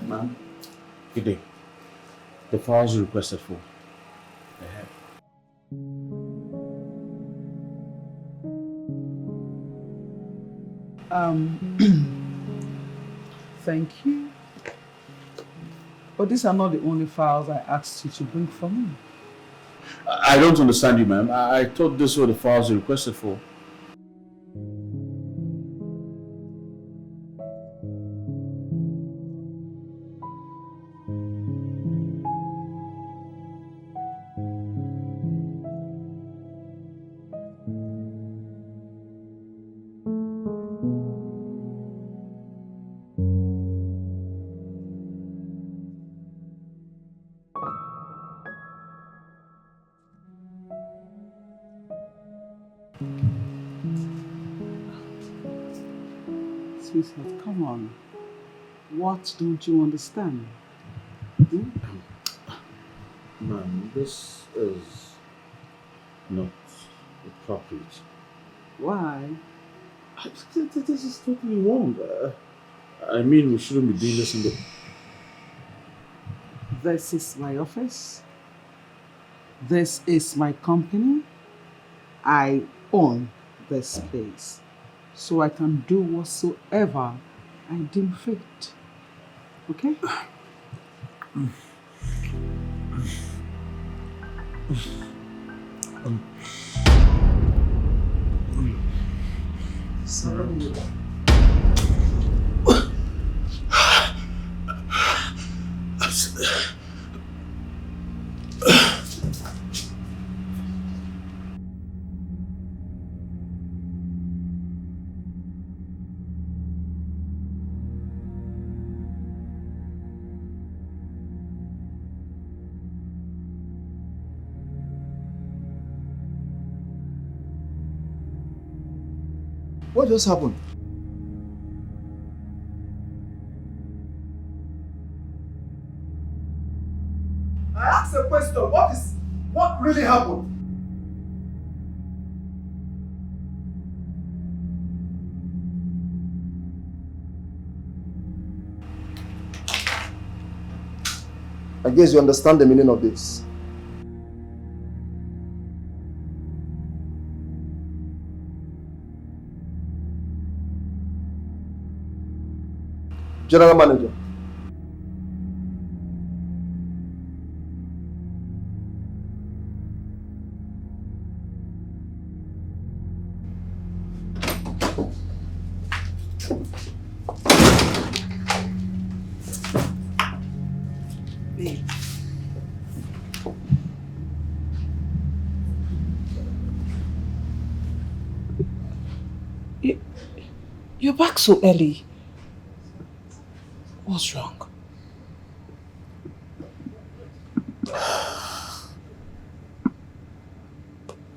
Ma'am, good day. The files you requested for. Thank you. But these are not the only files I asked you to bring for me. I don't understand you, ma'am. I thought these were the files you requested for. Sweetheart, come on. What don't you understand? Ma'am, this is not appropriate. Why? This is totally wrong. I mean, we shouldn't be doing this in the... This is my office. This is my company. I own this place. So I can do whatsoever I deem fit. Okay? Sorry. What just happened? I asked a question. What really happened? I guess you understand the meaning of this. General Manager. You're back so early. What's wrong?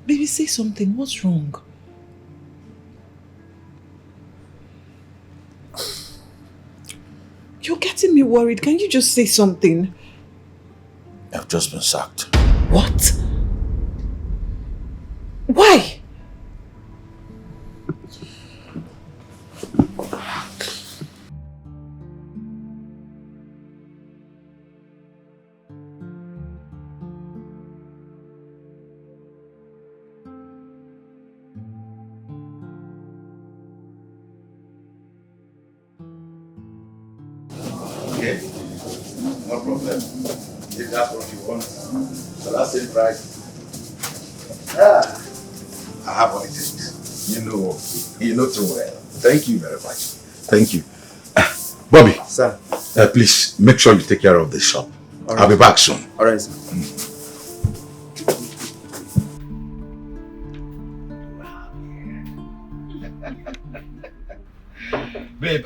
Baby, say something. What's wrong? You're getting me worried. Can you just say something? I've just been sacked. What? Why? Okay, no problem. If that's what you want. So that's it, right? I have what it takes. You know too well. Thank you very much. Thank you. Bobby. Sir. Please, make sure you take care of this shop. Right. I'll be back soon. All right, sir. Babe,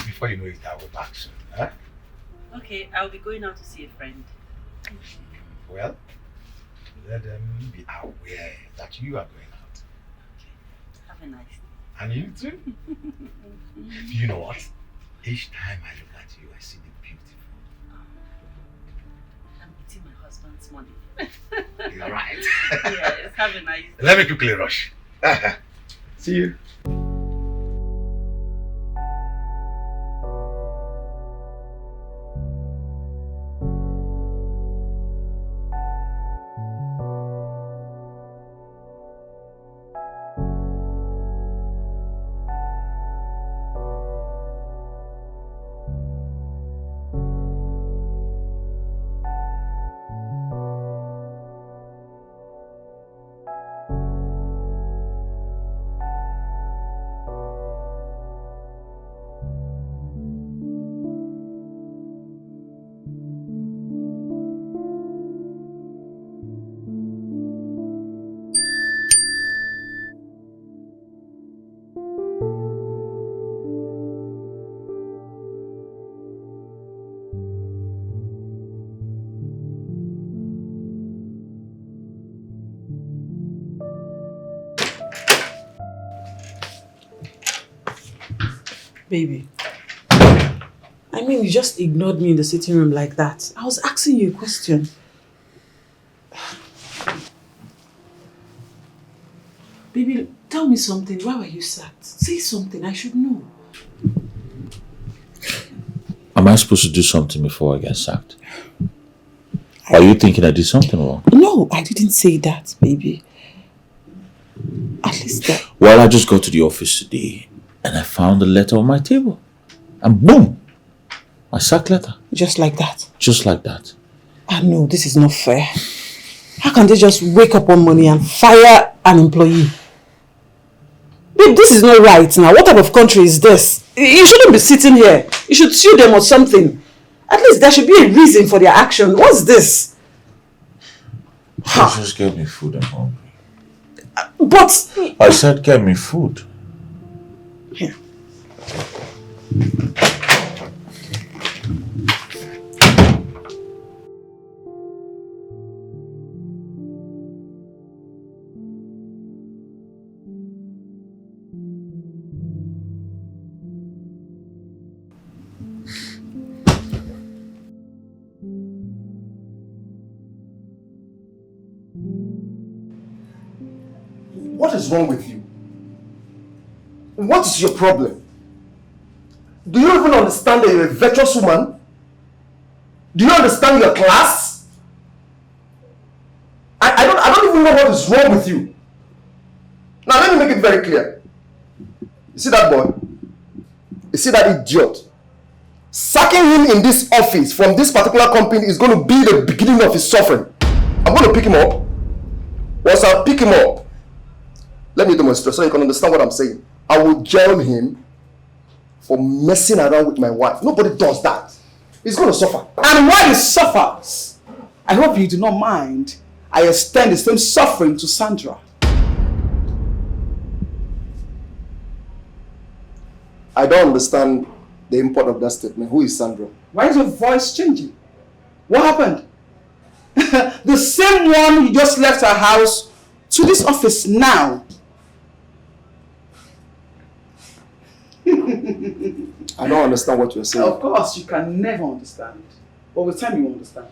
before you know it, I'll be back soon. Huh? Okay, I'll be going out to see a friend. Well, let them be aware that you are going out. Okay, have a nice day. And you too? You know what? Each time I look at you, I see the beautiful. I'm eating my husband's money. You're right. Yes, have a nice day. Let me quickly rush. See you. Baby, I mean, you just ignored me in the sitting room like that. I was asking you a question. Baby, tell me something. Why were you sacked? Say something. I should know. Am I supposed to do something before I get sacked? Are you thinking I did something wrong? No, I didn't say that, baby. At least that. Well, I just got to the office today and I found a letter on my table. And boom! My sack letter. Just like that. Just like that. Ah, no, this is not fair. How can they just wake up one morning and fire an employee? Babe, this is not right now. What type of country is this? You shouldn't be sitting here. You should sue them or something. At least there should be a reason for their action. What's this? Just get me food, I'm hungry. But... I said get me food. Here. What is wrong with you? What is your problem? Do you even understand that you're a virtuous woman? Do you understand your class? I don't even know what is wrong with you. Now let me make it very clear. You see that boy? You see that idiot? Sacking him in this office from this particular company is going to be the beginning of his suffering. I'm going to pick him up. Once I pick him up, let me demonstrate so you can understand what I'm saying. I will jail him for messing around with my wife. Nobody does that. He's going to suffer. And while he suffers, I hope you do not mind I extend the same suffering to Sandra. I don't understand the import of that statement. Who is Sandra? Why is your voice changing? What happened? The same one you just left her house to this office now. I don't understand what you're saying. Of course, you can never understand. But with time, you will understand.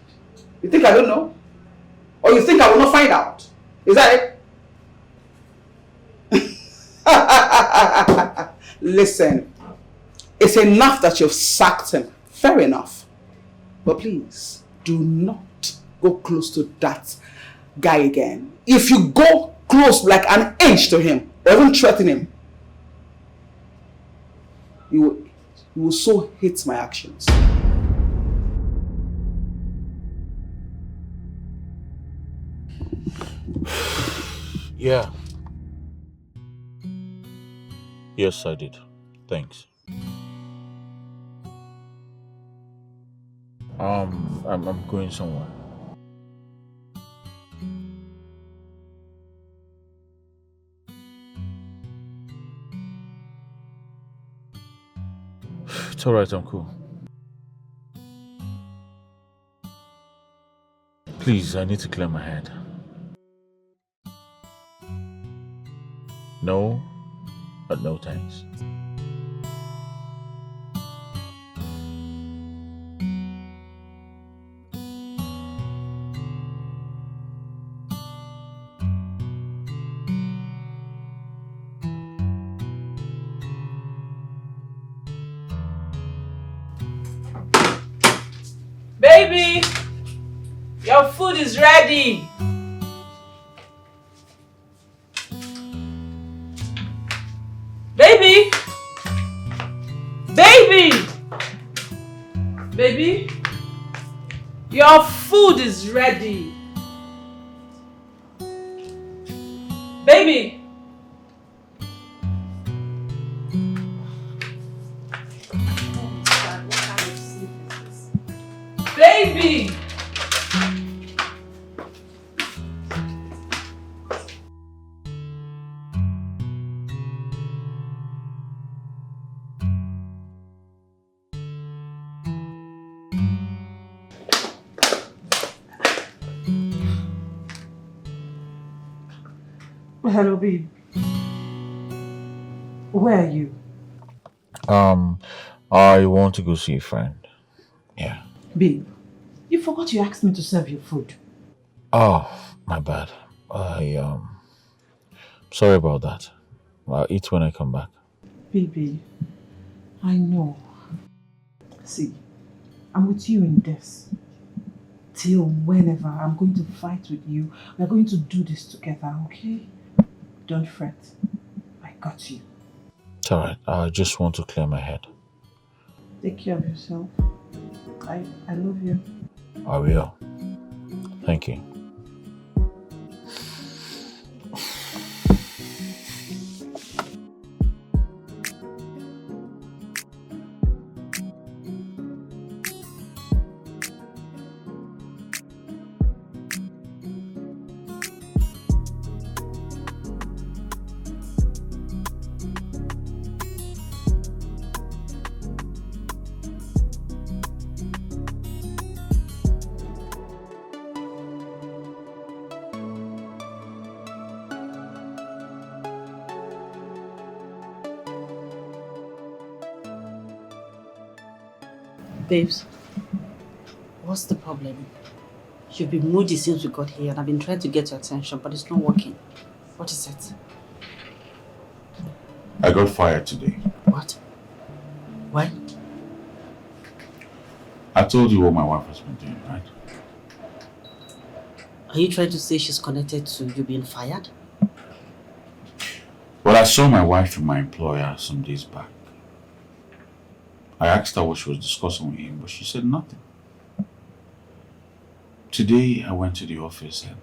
You think I don't know? Or you think I will not find out? Is that it? Listen, it's enough that you've sacked him. Fair enough. But please, do not go close to that guy again. If you go close like an inch to him, or even threaten him, you will so hate my actions. Yeah. Yes, I did. Thanks. I'm going somewhere. It's alright, I'm cool. Please, I need to clear my head. No, but no thanks. Baby, your food is ready. Baby, baby, baby, your food is ready. Baby. Baby! Hello, babe. Where are you? Um, I want to go see a friend. Yeah. Babe, you forgot you asked me to serve your food. Oh, my bad. Sorry about that. I'll eat when I come back. Baby, I know. See, I'm with you in this. Till whenever I'm going to fight with you, we're going to do this together, okay? Don't fret. I got you. It's alright. I just want to clear my head. Take care of yourself. I love you. I will. Thank you. Babes, what's the problem? You've been moody since we got here and I've been trying to get your attention, but it's not working. What is it? I got fired today. What? Why? I told you what my wife has been doing, right? Are you trying to say she's connected to you being fired? Well, I saw my wife and my employer some days back. I asked her what she was discussing with him, but she said nothing. Today, I went to the office and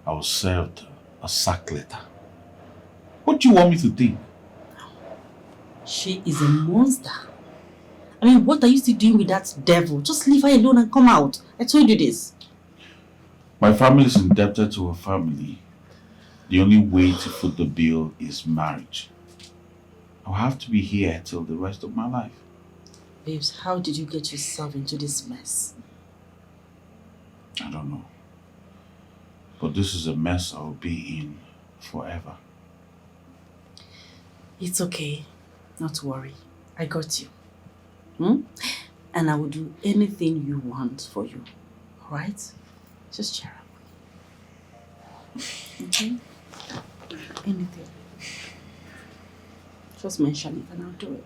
I was served a sack letter. What do you want me to think? She is a monster. I mean, what are you still doing with that devil? Just leave her alone and come out. I told you this. My family is indebted to her family. The only way to foot the bill is marriage. I'll have to be here till the rest of my life. Babes, how did you get yourself into this mess? I don't know. But this is a mess I'll be in forever. It's okay. Not to worry. I got you. Hmm? And I will do anything you want for you. Alright? Just cheer up. Okay? Anything. Just mention it and I'll do it.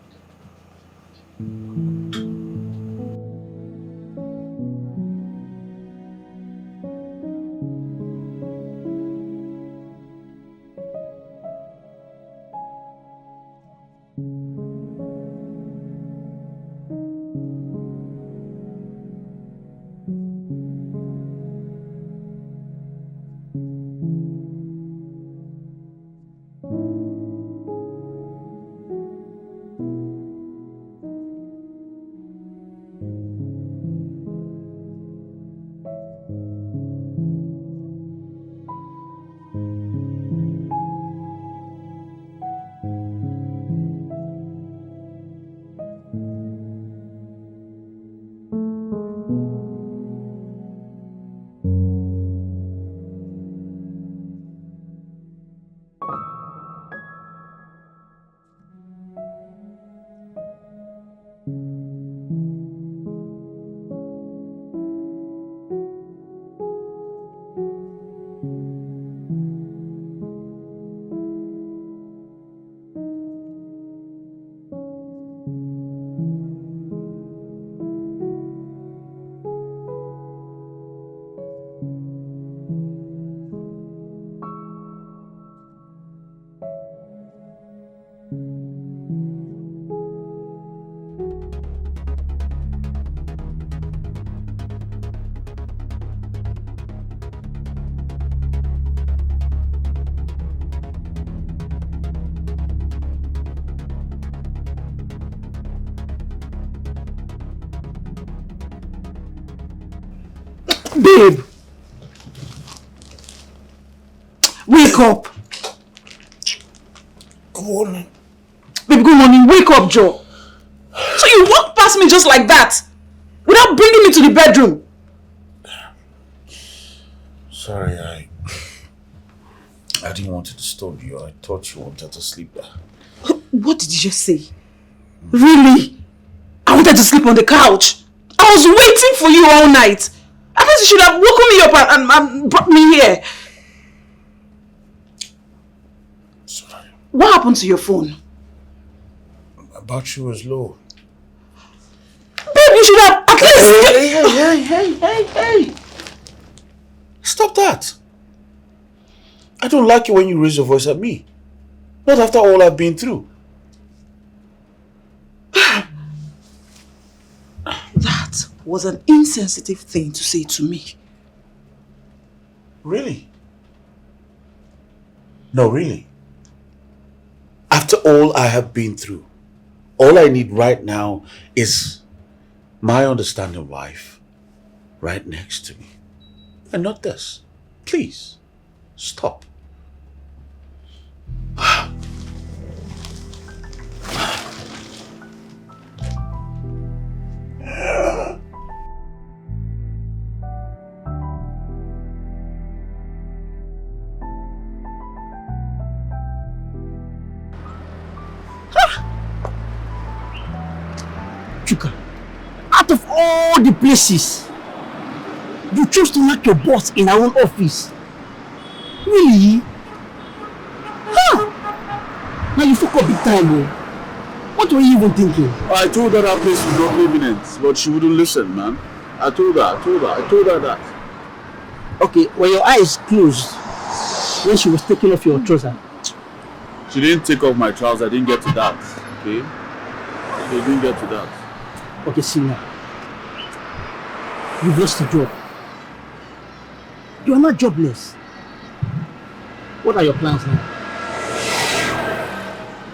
Babe! Wake up! Good morning. Babe, good morning. Wake up, Joe. So you walked past me just like that? Without bringing me to the bedroom? Sorry, I didn't want to disturb you. I thought you wanted to sleep there. What did you just say? Really? I wanted to sleep on the couch. I was waiting for you all night. At least you should have woken me up and brought me here. Sorry. What happened to your phone? My battery was low. Babe, you should have at least... Hey. Stop that. I don't like it when you raise your voice at me. Not after all I've been through. That was an insensitive thing to say to me. Really? No, really. After all I have been through, all I need right now is my understanding wife right next to me. And not this. Please, stop. Chuka, out of all the places, you chose to knock your boss in our own office. Really? Huh? Now you fuck up big time, bro. What were you even thinking? I told her that place was not living in, but she wouldn't listen, man. I told her that. Okay, were your eyes closed when she was taking off your trouser? She didn't take off my trousers, I didn't get to that, okay? She didn't get to that. Okay, see now. You've lost your job. You are not jobless. What are your plans now?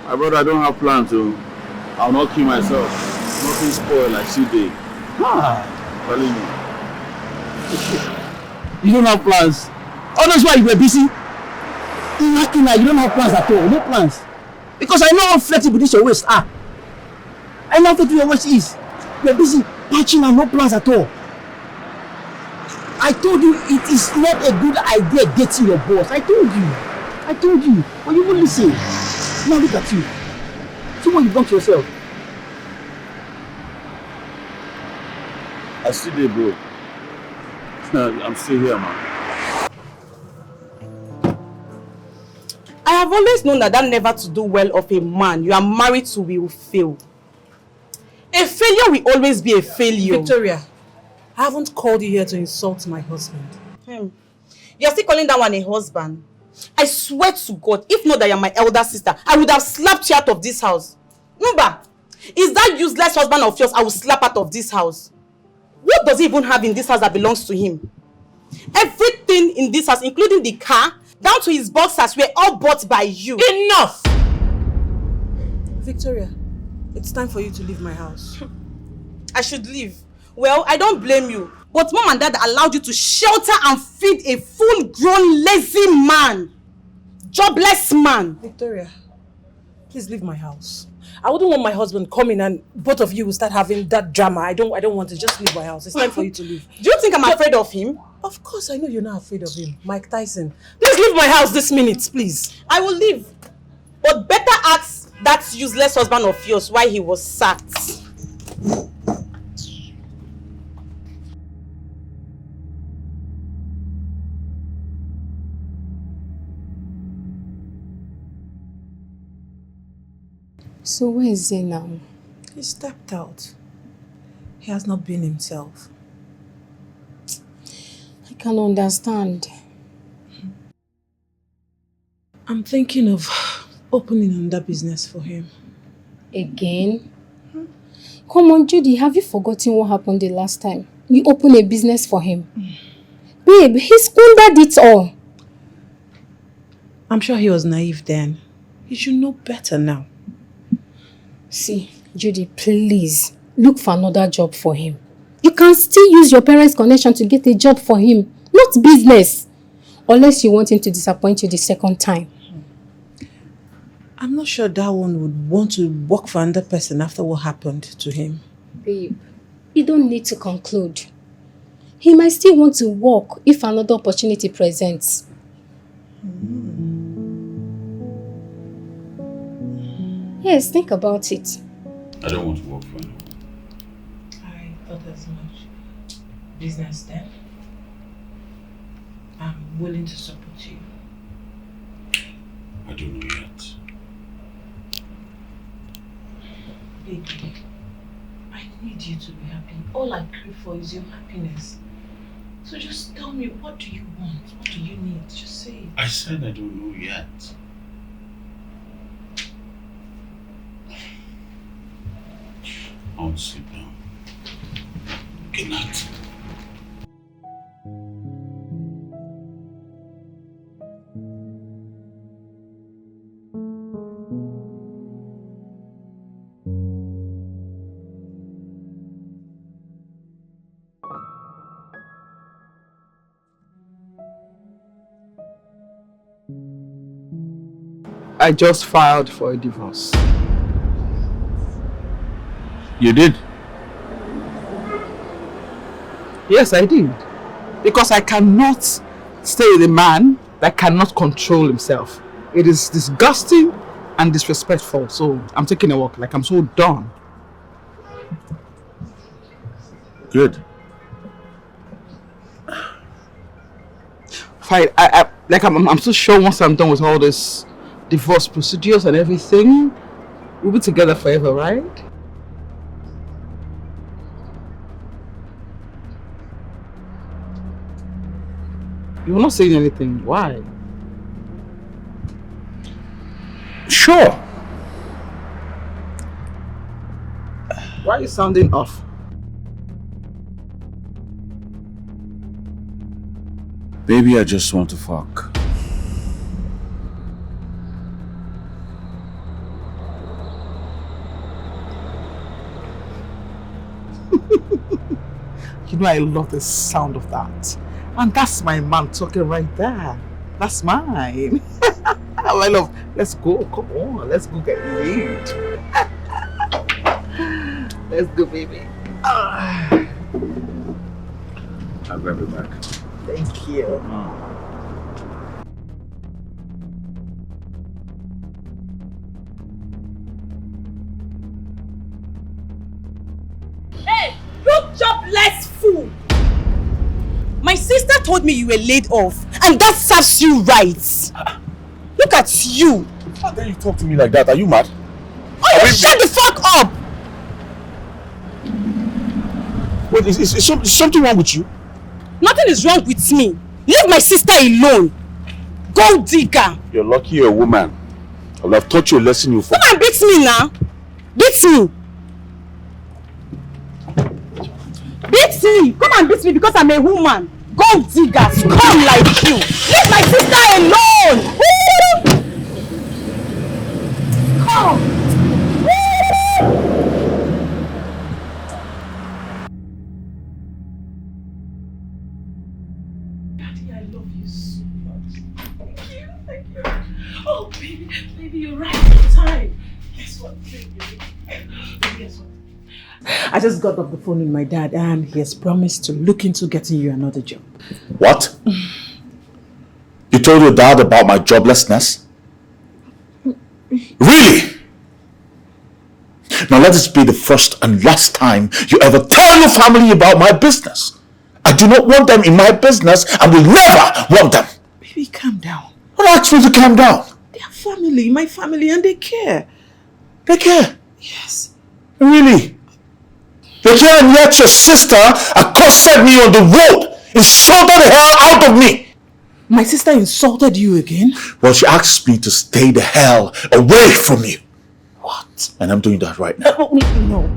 My brother, I don't have plans to. I'll not kill myself. Nothing spoiled like she did. Telling you. You don't have plans. Oh, that's why you were busy. Acting like you don't have plans at all. No plans. Because I know how flexible this your waist are. I know how to do your waist is. You're busy patching and no plans at all. I told you it is not a good idea dating your boss. I told you. But you won't listen. Now look at you. See what you've done to yourself. I still there, bro. I'm still here, man. I have always known that never to do well of a man you are married to will fail. A failure will always be a failure. Victoria, I haven't called you here to insult my husband. You're still calling that one a husband? I swear to God, if not that you're my elder sister, I would have slapped you out of this house. Numba, is that useless husband of yours I will slap out of this house? What does he even have in this house that belongs to him? Everything in this house, including the car, down to his boxers, were all bought by you. Enough! Victoria, it's time for you to leave my house. I should leave. Well, I don't blame you. But mom and dad allowed you to shelter and feed a full-grown, lazy man. Jobless man. Victoria, please leave my house. I wouldn't want my husband coming and both of you will start having that drama. I don't want to. Just leave my house. It's time for you to leave. Do you think I'm afraid of him? Of course, I know you're not afraid of him. Mike Tyson. Please leave my house this minute, please. I will leave. But better ask that useless husband of yours why he was sacked. So where is he now? He stepped out. He has not been himself. I can understand. I'm thinking of opening another business for him. Again? Come on, Judy, have you forgotten what happened the last time? You opened a business for him. Babe, he squandered it all. I'm sure he was naive then. He should know better now. See, Judy, please, look for another job for him. You can still use your parents' connection to get a job for him, not business. Unless you want him to disappoint you the second time. I'm not sure that one would want to work for another person after what happened to him. Babe, you don't need to conclude. He might still want to work if another opportunity presents. Yes, think about it. I don't want to work for anyone. I thought as much. Business then. I'm willing to support you. I don't know yet. Baby, I need you to be happy. All I crave for is your happiness. So just tell me, what do you want? What do you need? Just say it. I said I don't know yet. I want to sleep now. Good night. I just filed for a divorce. You did? Yes, I did. Because I cannot stay with a man that cannot control himself. It is disgusting and disrespectful. So I'm taking a walk. Like, I'm so done. Good. Fine. I'm so sure once I'm done with all this divorce procedures and everything, we'll be together forever, right? You're not saying anything. Why? Sure. Why are you sounding off? Baby, I just want to fuck. You know I love the sound of that. And that's my man talking right there. That's mine. I love, let's go, come on, let's go get laid. Let's go, baby. I'll grab it back. Thank you. Hey, you jobless fool! My sister told me you were laid off, and that serves you right. Look at you. How dare you talk to me like that? Are you mad? Oh, you shut the fuck up! Wait, is something wrong with you? Nothing is wrong with me. Leave my sister alone. Gold digger. You're lucky you're a woman. I would have taught you a lesson you forgot. Come and beat me now. Beat me. Beat me. Come and beat me because I'm a woman. Gold digger. Scum like you. Leave my sister alone. Come. Oh, baby, you're right on time. Guess what, baby? Guess what? I just got off the phone with my dad and he has promised to look into getting you another job. What? You told your dad about my joblessness? Really? Now let this be the first and last time you ever tell your family about my business. I do not want them in my business and will never want them. Baby, calm down. What asked me to calm down? They are family, my family, and they care. They care? Yes. Really? They care, and yet your sister accosted me on the road, insulted the hell out of me. My sister insulted you again? Well, she asked me to stay the hell away from you. What? And I'm doing that right now. No.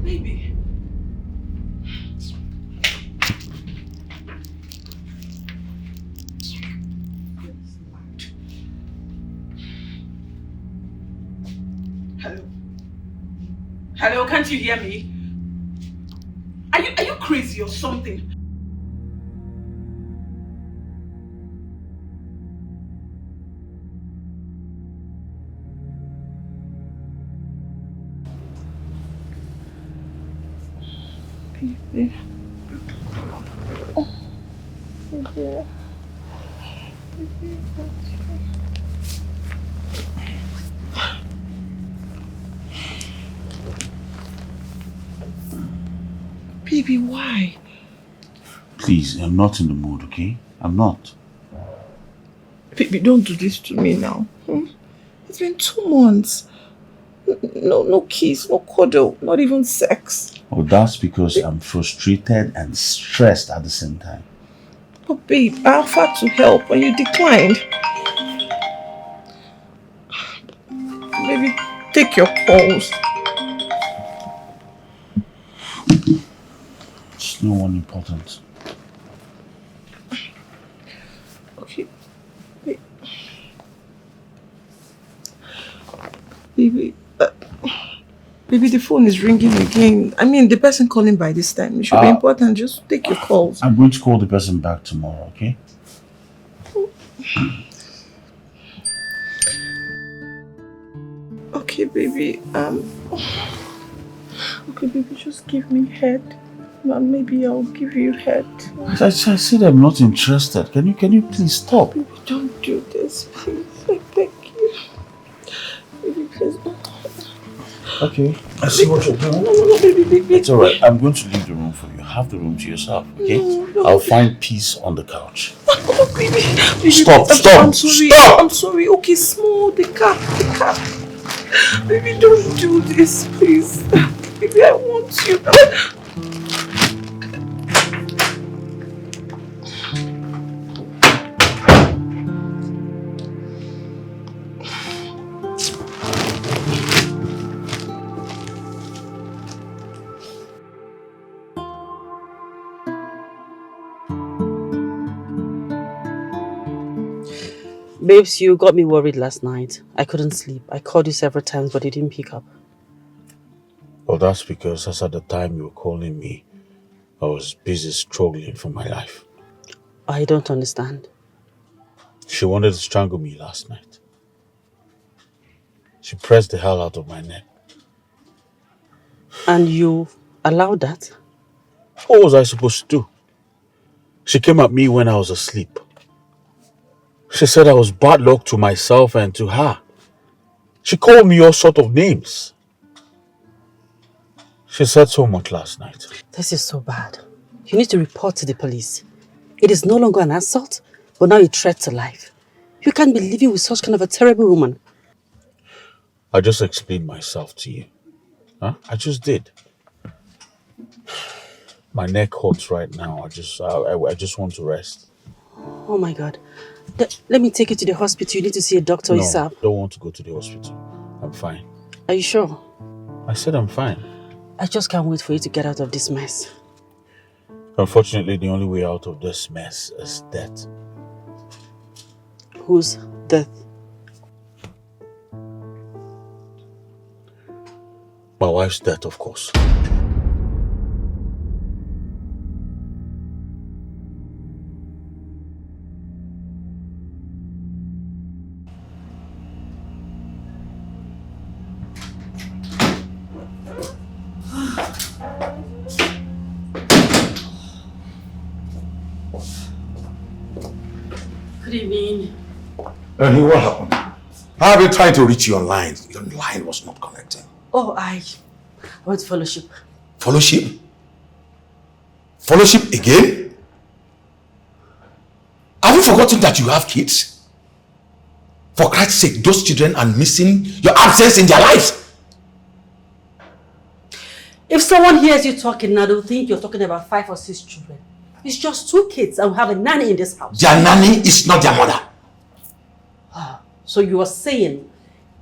Baby. Hello? Hello, can't you hear me? Are you crazy or something? Baby. Oh. Baby. Baby, why? Please, I'm not in the mood, okay? I'm not. Baby, don't do this to me now. It's been 2 months. No kiss, no cuddle, not even sex. Oh, that's because I'm frustrated and stressed at the same time. But babe, I offered to help and you declined. Baby, take your calls. It's no one important. Okay. Baby, baby, the phone is ringing again. I mean, the person calling by this time, it should be important. Just take your calls. I'm going to call the person back tomorrow, okay? Okay, baby. Okay, baby, just give me head. Maybe I'll give you head. I said I'm not interested. Can you please stop? Baby, don't do this, please. I beg you. Baby, please. Okay. I see what you're doing. No, baby. It's alright. I'm going to leave the room for you. Have the room to yourself, okay? No. I'll find peace on the couch. Oh, baby. Stop. I'm sorry. Stop. I'm sorry. Okay, small. The car. Baby, don't do this, please. Baby, I want you. Babes, you got me worried last night. I couldn't sleep. I called you several times, but you didn't pick up. Well, that's because as at the time you were calling me, I was busy struggling for my life. I don't understand. She wanted to strangle me last night. She pressed the hell out of my neck. And you allowed that? What was I supposed to do? She came at me when I was asleep. She said I was bad luck to myself and to her. She called me all sort of names. She said so much last night. This is so bad. You need to report to the police. It is no longer an assault, but now a threat to life. You can't be living with such kind of a terrible woman. I just explained myself to you. Huh? I just did. My neck hurts right now. I just want to rest. Oh my God. Let me take you to the hospital. You need to see a doctor No, ASAP. don't want to go to the hospital. I'm fine. Are you sure? I said I'm fine. I just can't wait for you to get out of this mess. Unfortunately, the only way out of this mess is death. Whose death? My wife's death, of course. Good evening. And what happened? I have been trying to reach you online. Your line was not connecting. Oh, I went to fellowship. Fellowship? Fellowship again? Have you forgotten that you have kids? For Christ's sake, those children are missing your absence in their lives. If someone hears you talking now, they'll think you're talking about 5 or 6 children. It's just 2 kids and we have a nanny in this house. Their nanny is not their mother. So you are saying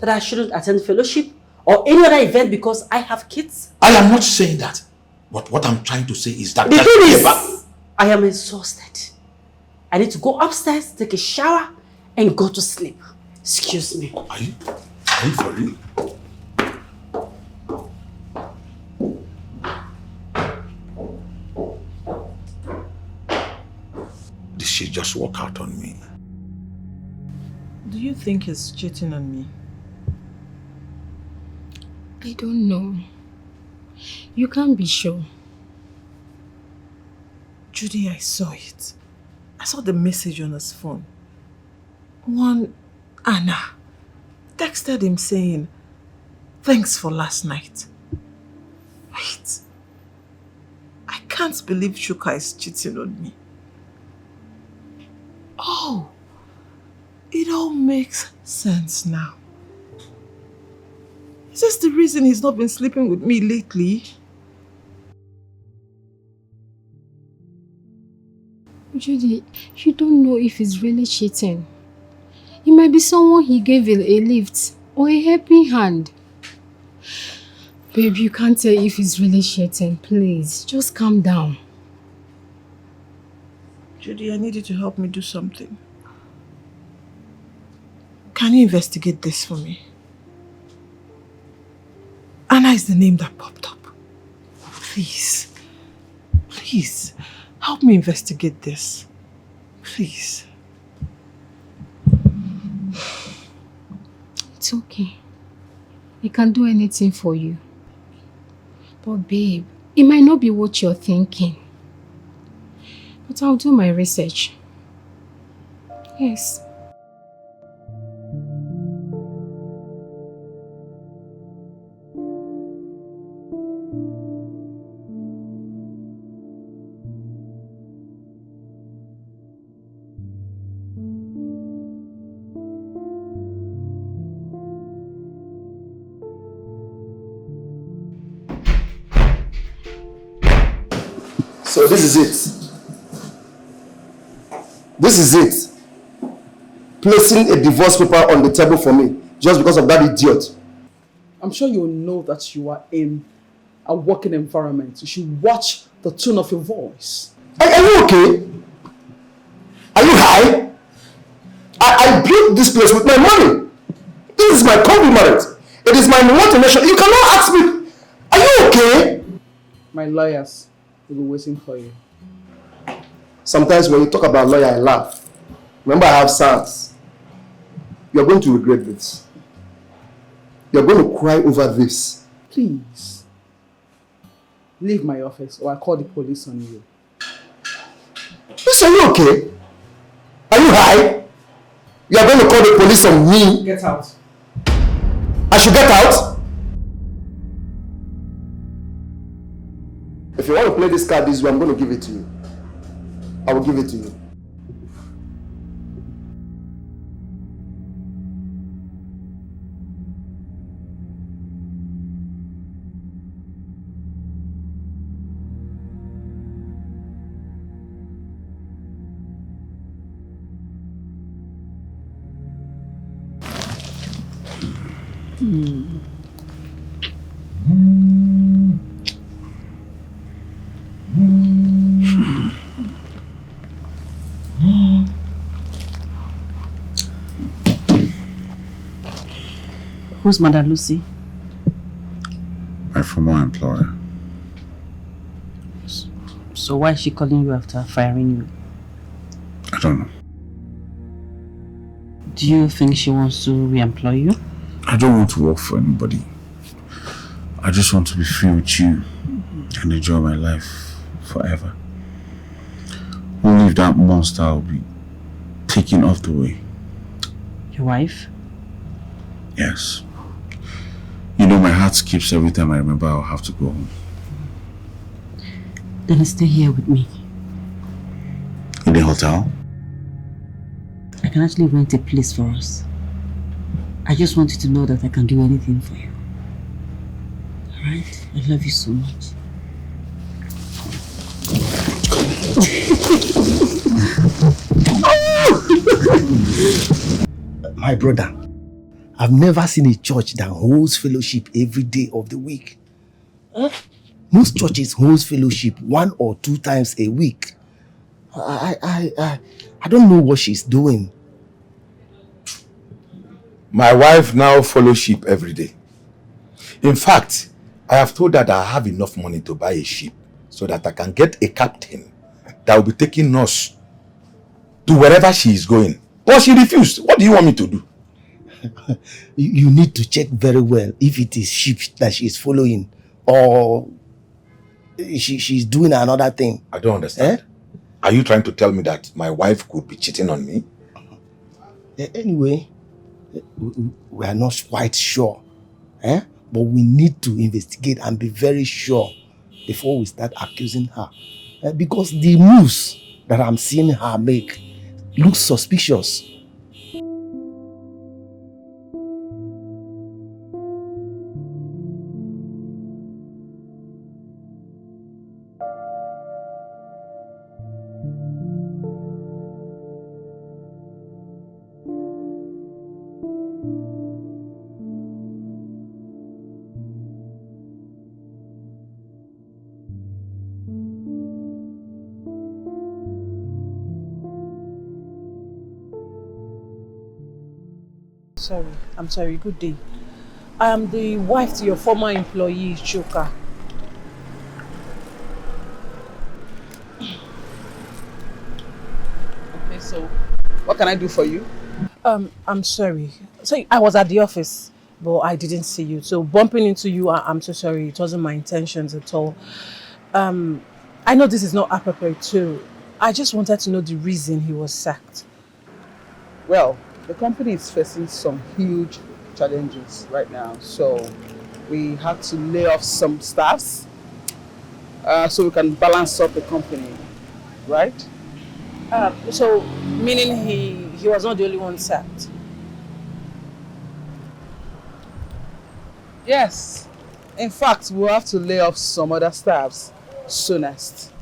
that I shouldn't attend fellowship or any other event because I have kids? I am not saying that. But what I'm trying to say is that... The thing is, I am exhausted. I need to go upstairs, take a shower, and go to sleep. Excuse me. Are you for real? Did she just walk out on me? Do you think he's cheating on me? I don't know. You can't be sure. Judy, I saw it. I saw the message on his phone. One Anna texted him saying, "Thanks for last night." Wait. I can't believe Shuka is cheating on me. Oh, it all makes sense now. Is this the reason he's not been sleeping with me lately? Judy, you don't know if he's really cheating. It might be someone he gave a lift or a helping hand. Babe, you can't tell if he's really cheating. Please, just calm down. Judy, I need you to help me do something. Can you investigate this for me? Anna is the name that popped up. Please, please, help me investigate this. Please. It's okay. I can do anything for you. But babe, it might not be what you're thinking. But I'll do my research. Yes. So this is it. This is it. Placing a divorce paper on the table for me just because of that idiot. I'm sure you know that you are in a working environment. You should watch the tone of your voice. Are you okay? Are you high? I built this place with my money. This is my conglomerate. It is my multinational. You cannot ask me. Are you okay? My lawyers will be waiting for you. Sometimes when you talk about lawyer, I laugh. Remember, I have sons. You're going to regret this. You're going to cry over this. Please, leave my office or I'll call the police on you. Please, are you okay? Are you high? You're going to call the police on me? Get out. I should get out? If you want to play this card this way, I'm going to give it to you. I will give it to you. Who's Mother Lucy? My former employer. So why is she calling you after firing you? I don't know. Do you think she wants to re-employ you? I don't want to work for anybody. I just want to be free with you and enjoy my life forever. Only if that monster will be taken off the way. Your wife? Yes. You know, my heart skips every time I remember I'll have to go home. Then stay here with me. In the hotel? I can actually rent a place for us. I just want you to know that I can do anything for you. Alright? I love you so much. My brother, I've never seen a church that holds fellowship every day of the week. Most churches hold fellowship 1 or 2 times a week. I don't know what she's doing. My wife now follows sheep every day. In fact, I have told her that I have enough money to buy a ship so that I can get a captain that will be taking us to wherever she is going. But she refused. What do you want me to do? You need to check very well if it is sheep that she is following or she's doing another thing. I don't understand. Are you trying to tell me that my wife could be cheating on me? Anyway, we are not quite sure. But we need to investigate and be very sure. before we start accusing her. Because the moves that I'm seeing her make look suspicious. I'm sorry, good day. I am the wife to your former employee, Choka. Okay, so what can I do for you? I'm sorry. So I was at the office, but I didn't see you. So bumping into you, I'm so sorry. It wasn't my intentions at all. I know this is not appropriate too. I just wanted to know the reason he was sacked. Well, the company is facing some huge challenges right now, so we had to lay off some staffs so we can balance up the company, right? So meaning he was not the only one sacked. Yes. In fact, we'll have to lay off some other staffs soonest.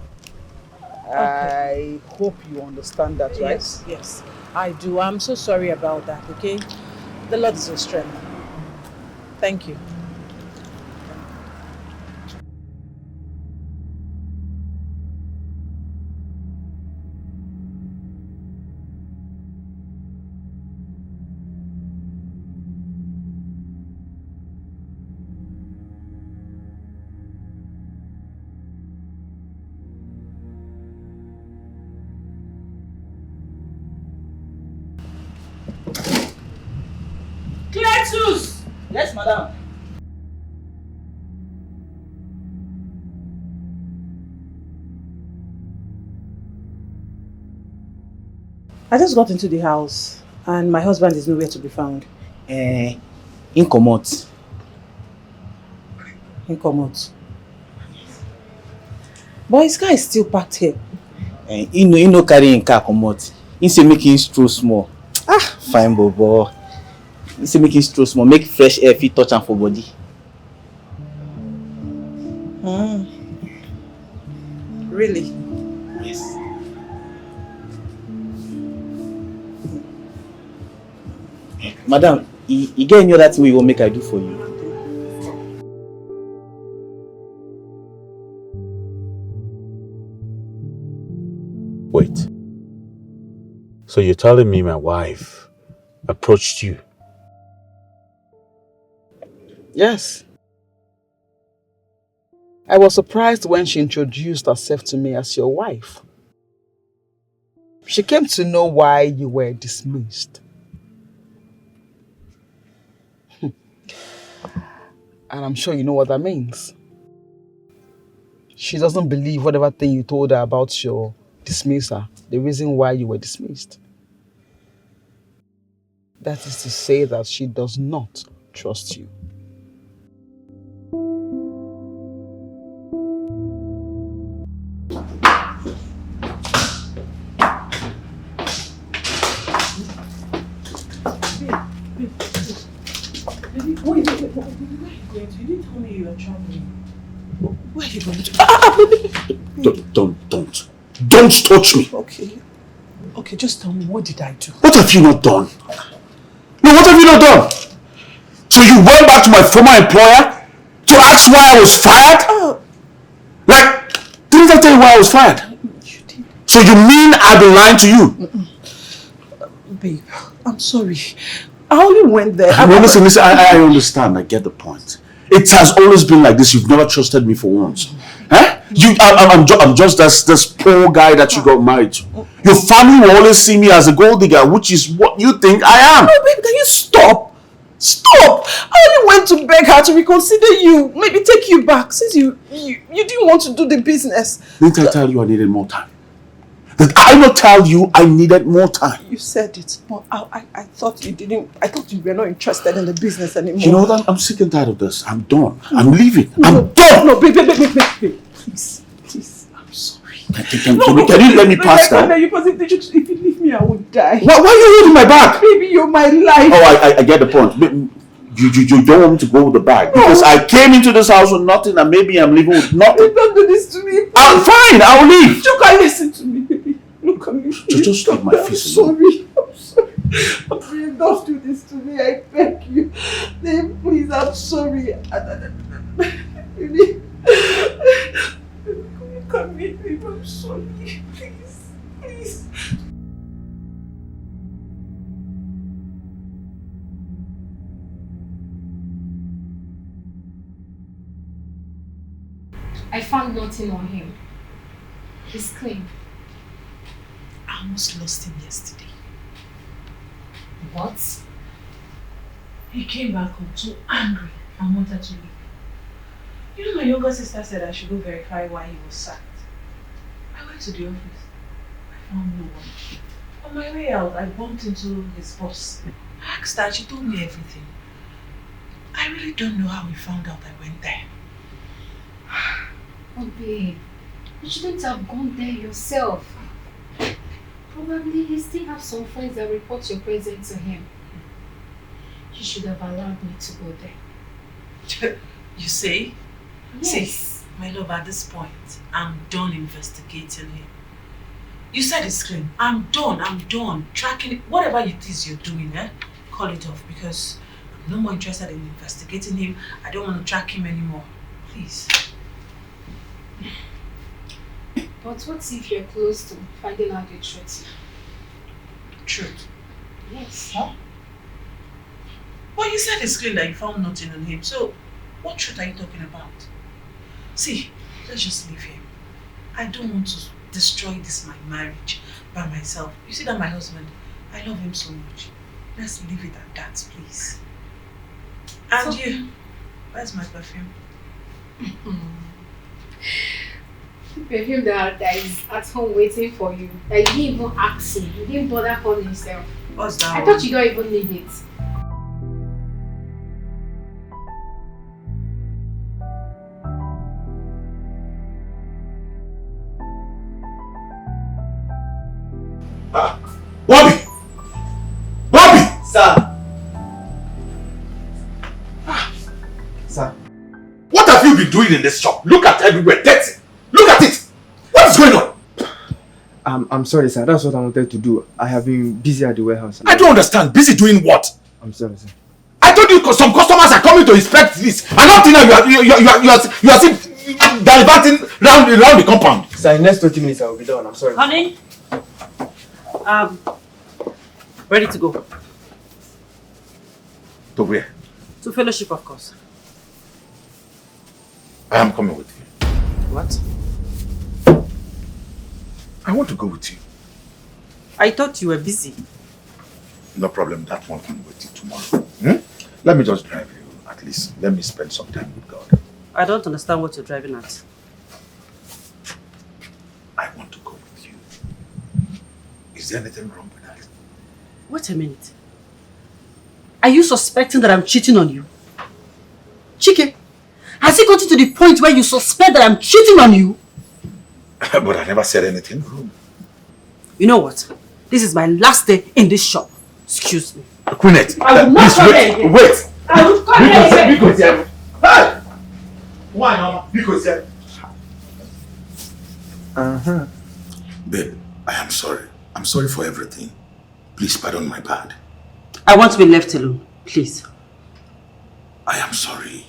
I hope you understand that, right? Yes, yes, I do. I'm so sorry about that, okay? The Lord is your strength. Thank you. Cletus! Yes, madam. I just got into the house and my husband is nowhere to be found. In comot. But his car is still parked here. He no carry him car comot. He say make him stroll small. Fine bobo. He say make him stroll small, make fresh air fit touch am for body. Really? Yes. Madam, you get any other thing you want make I do for you? Wait. So you're telling me my wife approached you? Yes. I was surprised when she introduced herself to me as your wife. She came to know why you were dismissed. And I'm sure you know what that means. She doesn't believe whatever thing you told her about your dismissal, the reason why you were dismissed. That is to say that she does not trust you. Wait. You didn't tell me you were traveling. Where are you going to? Don't touch me. Okay, just tell me, what did I do? What have you not done? No, what have you not done? So you went back to my former employer to ask why I was fired? Like, didn't I tell you why I was fired? You did. So you mean I've been lying to you? Babe, I'm sorry. I only went there. Listen, I understand. I get the point. It has always been like this. You've never trusted me for once. Huh? I'm just this poor guy that you got married to. Your family will always see me as a gold digger, which is what you think I am. No, babe, can you stop? Stop! I only went to beg her to reconsider you. Maybe take you back since you didn't want to do the business. Didn't I tell you I needed more time? Did I not tell you I needed more time? You said it, but I thought you didn't. I thought you were not interested in the business anymore. You know what? I'm sick and tired of this. I'm done. I'm leaving. I'm done. No, babe. Please. I'm sorry. Can you let me pass now? If you leave me, I would die. Why are you holding my back? Baby, you're my life. Oh, I get the point. You don't want me to go with the bag because I came into this house with nothing and maybe I'm leaving with nothing. Don't do this to me. I'm fine. I'll leave. You can listen to me, baby. Look at me. Just leave my face alone. I'm sorry. Please don't do this to me. I beg you. Please, I'm sorry. Baby. Look at me, baby. I'm sorry. Please. I found nothing on him. He's clean. I almost lost him yesterday. What? He came back home so angry and wanted to leave. You know, my younger sister said I should go verify why he was sacked. I went to the office. I found no one. On my way out, I bumped into his boss. I asked her, she told me everything. I really don't know how he found out I went there. Oh babe, you shouldn't have gone there yourself. Probably he still has some friends that report your presence to him. You should have allowed me to go there. You say? Yes. See, my love, at this point, I'm done investigating him. You said it's clean. I'm done. Tracking it. Whatever it is you're doing, call it off because I'm no more interested in investigating him. I don't want to track him anymore. Please. But what if you're close to finding out the truth? Truth? Yes. Huh? Well, you said it's clean that you found nothing on him. So, what truth are you talking about? See, let's just leave him. I don't want to destroy my marriage by myself. You see that my husband, I love him so much. Let's leave it at that, please. And so, you, where's my perfume? Perfume that is at home waiting for you. That you didn't even ask him. You didn't bother calling yourself. What's that? I thought you don't even need it. Bobby! Bobby! Sir. Sir. What have you been doing in this shop? Look at everywhere, dirty. Look at it. What is going on? I'm sorry, sir. That's what I wanted to do. I have been busy at the warehouse. I don't understand. Busy doing what? I'm sorry, sir. I told you some customers are coming to inspect this. And up till now you are still gallivanting around the compound. Sir, in the next 20 minutes I will be done. I'm sorry. Honey? Ready to go. To where? To fellowship, of course. I am coming with you. What? I want to go with you. I thought you were busy. No problem. That one can wait till tomorrow. Let me just drive you. At least let me spend some time with God. I don't understand what you're driving at. I want to go with you. Is there anything wrong with that? Wait a minute. Are you suspecting that I'm cheating on you? Chike, has it gotten to the point where you suspect that I'm cheating on you? But I never said anything wrong. You know what? This is my last day in this shop. Excuse me. Queenette, I will not come here again. Wait! I will come here again. Because hey! Why, Mama? Because Babe, I am sorry. I'm sorry for everything. Please pardon my bad. I want to be left alone, please. I am sorry.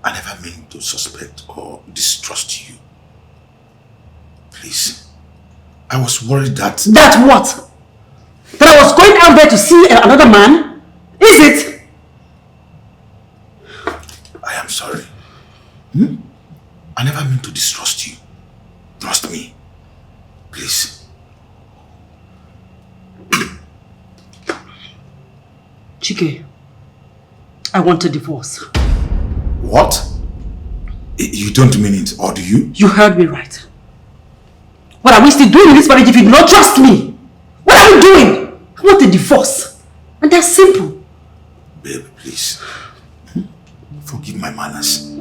I never meant to suspect or distrust you. Please. I was worried that... That what? That I was going out there to see another man? Is it? I am sorry. I never meant to distrust you. Trust me. Please. Chike, I want a divorce. What? You don't mean it, or do you? You heard me right. What are we still doing in this marriage if you do not trust me? What are we doing? I want a divorce. And that's simple. Babe, please. Forgive my manners.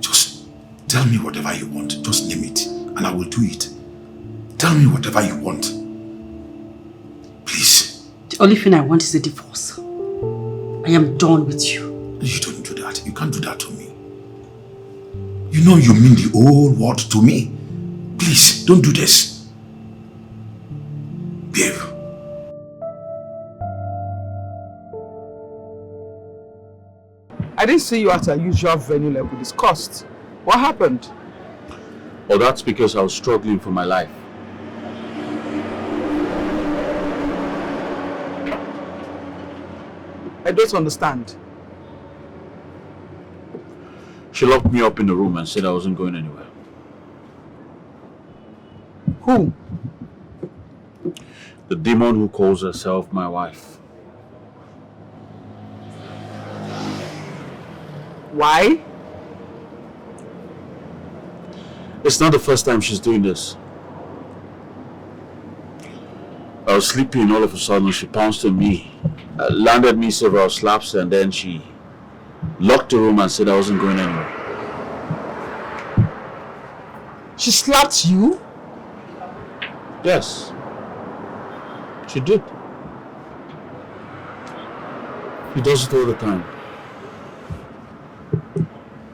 Just tell me whatever you want. Just name it and I will do it. Tell me whatever you want. Please. The only thing I want is a divorce. I am done with you. You don't do that. You can't do that to me. You know you mean the whole world to me. Please, don't do this. Babe. I didn't see you at our usual venue like we discussed. What happened? Oh, that's because I was struggling for my life. I don't understand. She locked me up in the room and said I wasn't going anywhere. Who? The demon who calls herself my wife. Why? It's not the first time she's doing this. I was sleeping and all of a sudden she pounced on me, landed me several slaps, and then she locked the room and said I wasn't going anywhere. She slapped you? Yes. She did. She does it all the time.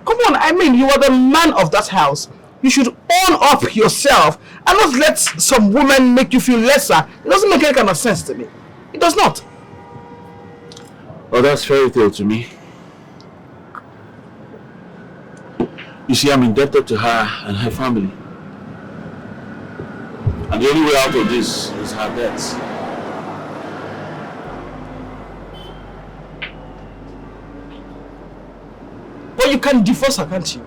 Come on, I mean, you are the man of that house. You should own up yourself and not let some woman make you feel lesser. It doesn't make any kind of sense to me. It does not. Oh, that's fairy tale to me. You see, I'm indebted to her and her family. And the only way out of this is her debts. But you can divorce her, can't you?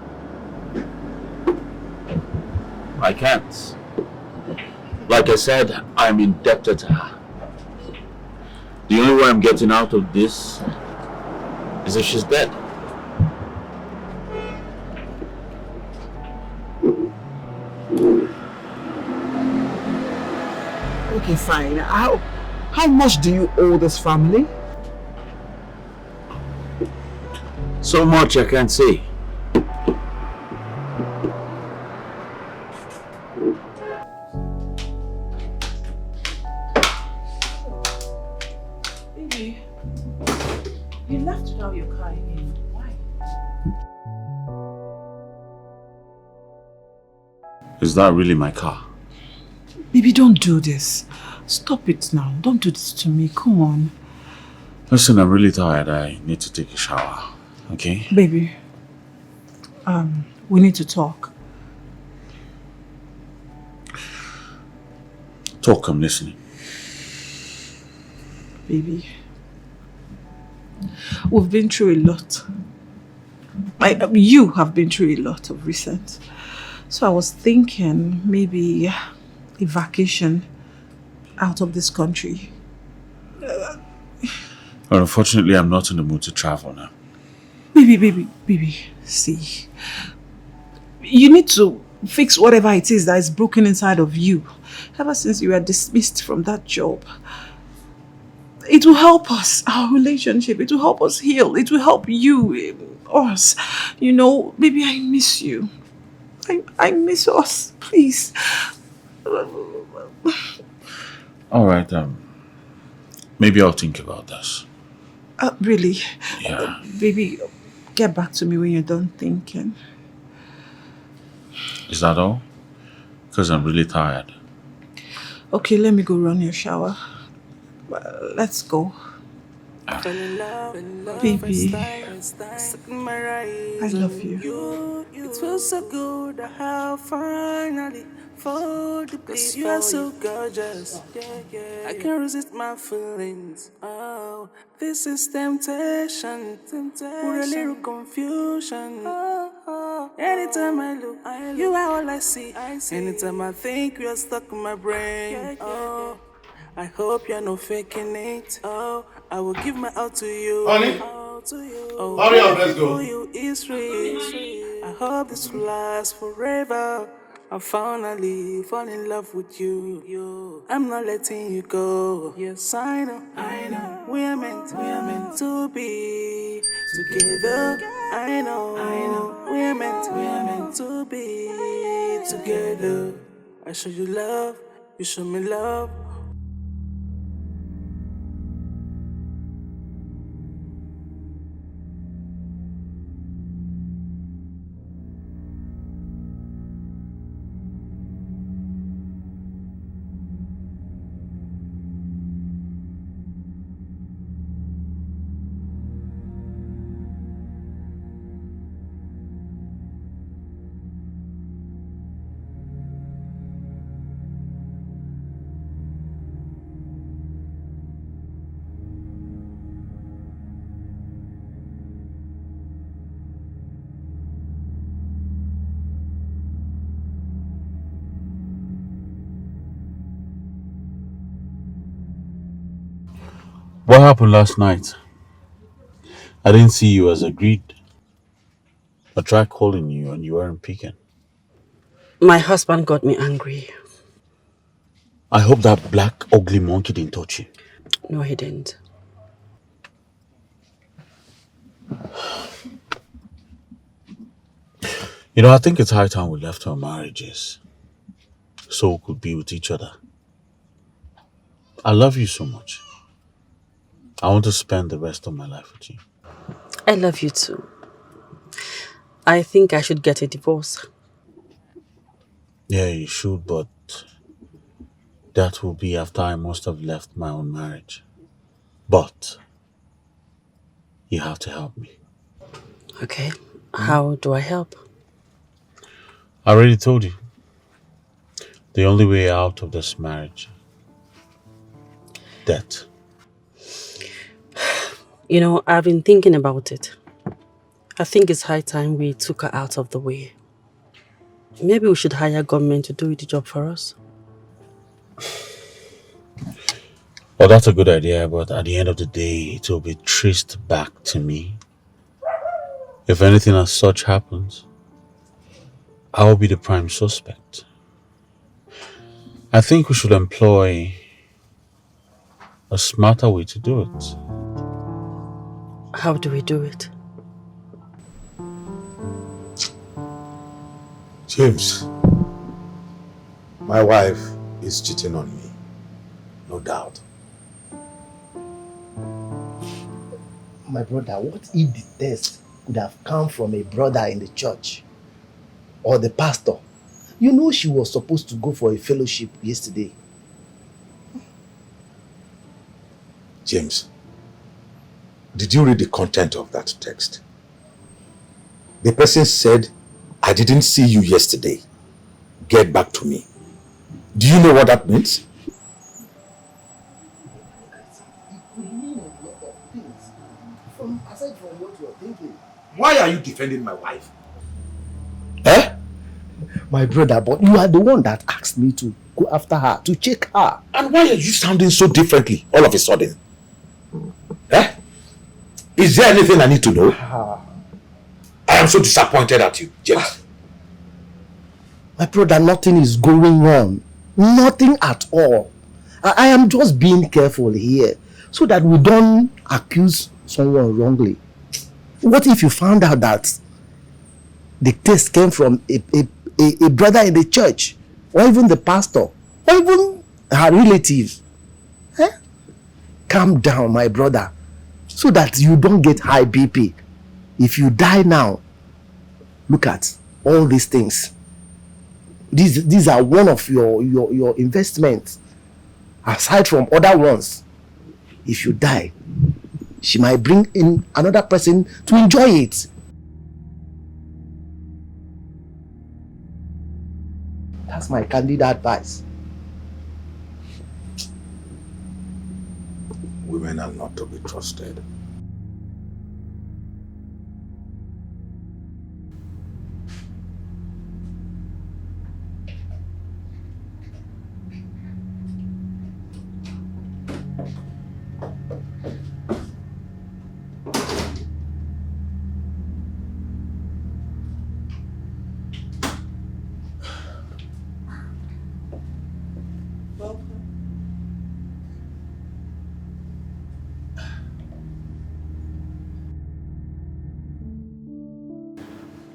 I can't. Like I said, I'm indebted to her. The only way I'm getting out of this is if she's dead. Okay, fine. How much do you owe this family? So much I can't say. Baby, you left without your car again. Why? Is that really my car? Baby, don't do this. Stop it now. Don't do this to me. Come on. Listen, I'm really tired. I need to take a shower. Okay? Baby, we need to talk. Talk, I'm listening. Baby, we've been through a lot. You have been through a lot of recent. So I was thinking maybe a vacation out of this country. Well, unfortunately, I'm not in the mood to travel now. Baby, see. You need to fix whatever it is that is broken inside of you. Ever since you were dismissed from that job. It will help us, our relationship. It will help us heal. It will help you, us. You know, baby, I miss you. I miss us. Please. All right, maybe I'll think about this. Really? Yeah. Baby, get back to me when you're done thinking. Is that all? Because I'm really tired. Okay, let me go run your shower. Let's go. Baby, I love you. It feels so good to have finally found the place. You are so gorgeous. I can't resist my feelings. Oh, this is temptation. With a little confusion. Anytime I look, you are all I see. Anytime I think, you are stuck in my brain. Oh, I hope you're not faking it. Oh, I will give my all to you. Honey? Oh, hurry up, let's go. You is real. I hope this will last forever. I finally fall in love with you. I'm not letting you go. Yes, I know. We are meant to be together. I know. We are meant to be together. I show you love, you show me love. What happened last night? I didn't see you as agreed. I tried calling you and you weren't picking. My husband got me angry. I hope that black ugly monkey didn't touch you. No, he didn't. You know, I think it's high time we left our marriages so we could be with each other. I love you so much. I want to spend the rest of my life with you. I love you too. I think I should get a divorce. Yeah, you should, but that will be after I must have left my own marriage. But you have to help me. Okay. How do I help? I already told you. The only way out of this marriage, death. You know, I've been thinking about it. I think it's high time we took her out of the way. Maybe we should hire government to do the job for us. Well, that's a good idea, but at the end of the day, it will be traced back to me. If anything as such happens, I will be the prime suspect. I think we should employ a smarter way to do it. How do we do it? James, my wife is cheating on me, no doubt. My brother, what if the test could have come from a brother in the church or the pastor? You know she was supposed to go for a fellowship yesterday. James, did you read the content of that text? The person said, I didn't see you yesterday. Get back to me. Do you know what that means? Aside from what you are thinking. Why are you defending my wife? My brother, but you are the one that asked me to go after her, to check her. And why are you sounding so differently all of a sudden? Is there anything I need to know? I am so disappointed at you, James. My brother, nothing is going on. Nothing at all. I am just being careful here so that we don't accuse someone wrongly. What if you found out that the test came from a brother in the church, or even the pastor, or even her relatives? Calm down, my brother, so that you don't get high BP. If you die now, look at all these things. These are one of your investments, aside from other ones. If you die, she might bring in another person to enjoy it. That's my candid advice. Women are not to be trusted.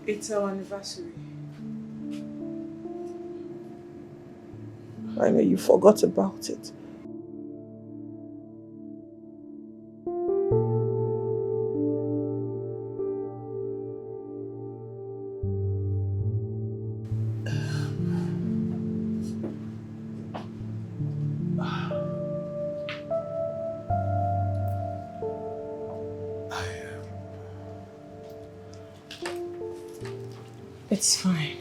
It's our anniversary. I know you forgot about it. It's fine.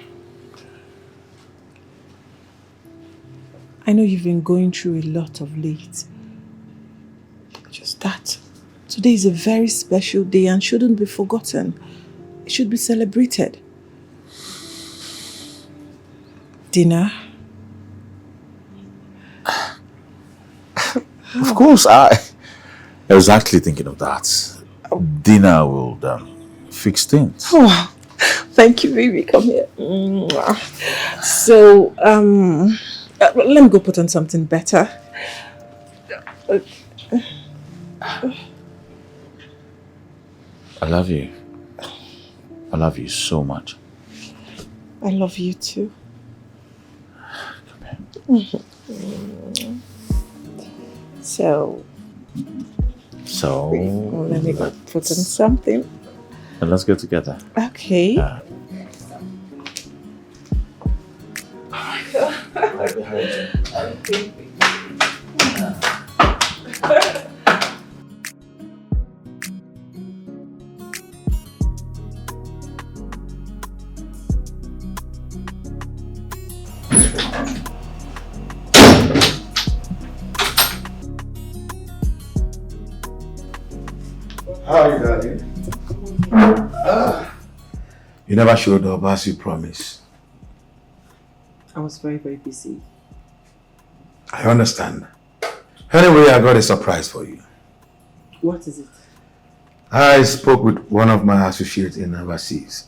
I know you've been going through a lot of late. Just that. Today is a very special day and shouldn't be forgotten. It should be celebrated. Dinner? Of course, I was actually thinking of that. Dinner will fix things. Oh, thank you, baby. Come here. So, let me go put on something better. I love you. I love you so much. I love you too. Come here. So, let me go put on something. And let's get together. Okay. How are you, darling? You never showed up as you promised. I was very, very busy. I understand. Anyway, I got a surprise for you. What is it? I spoke with one of my associates in overseas.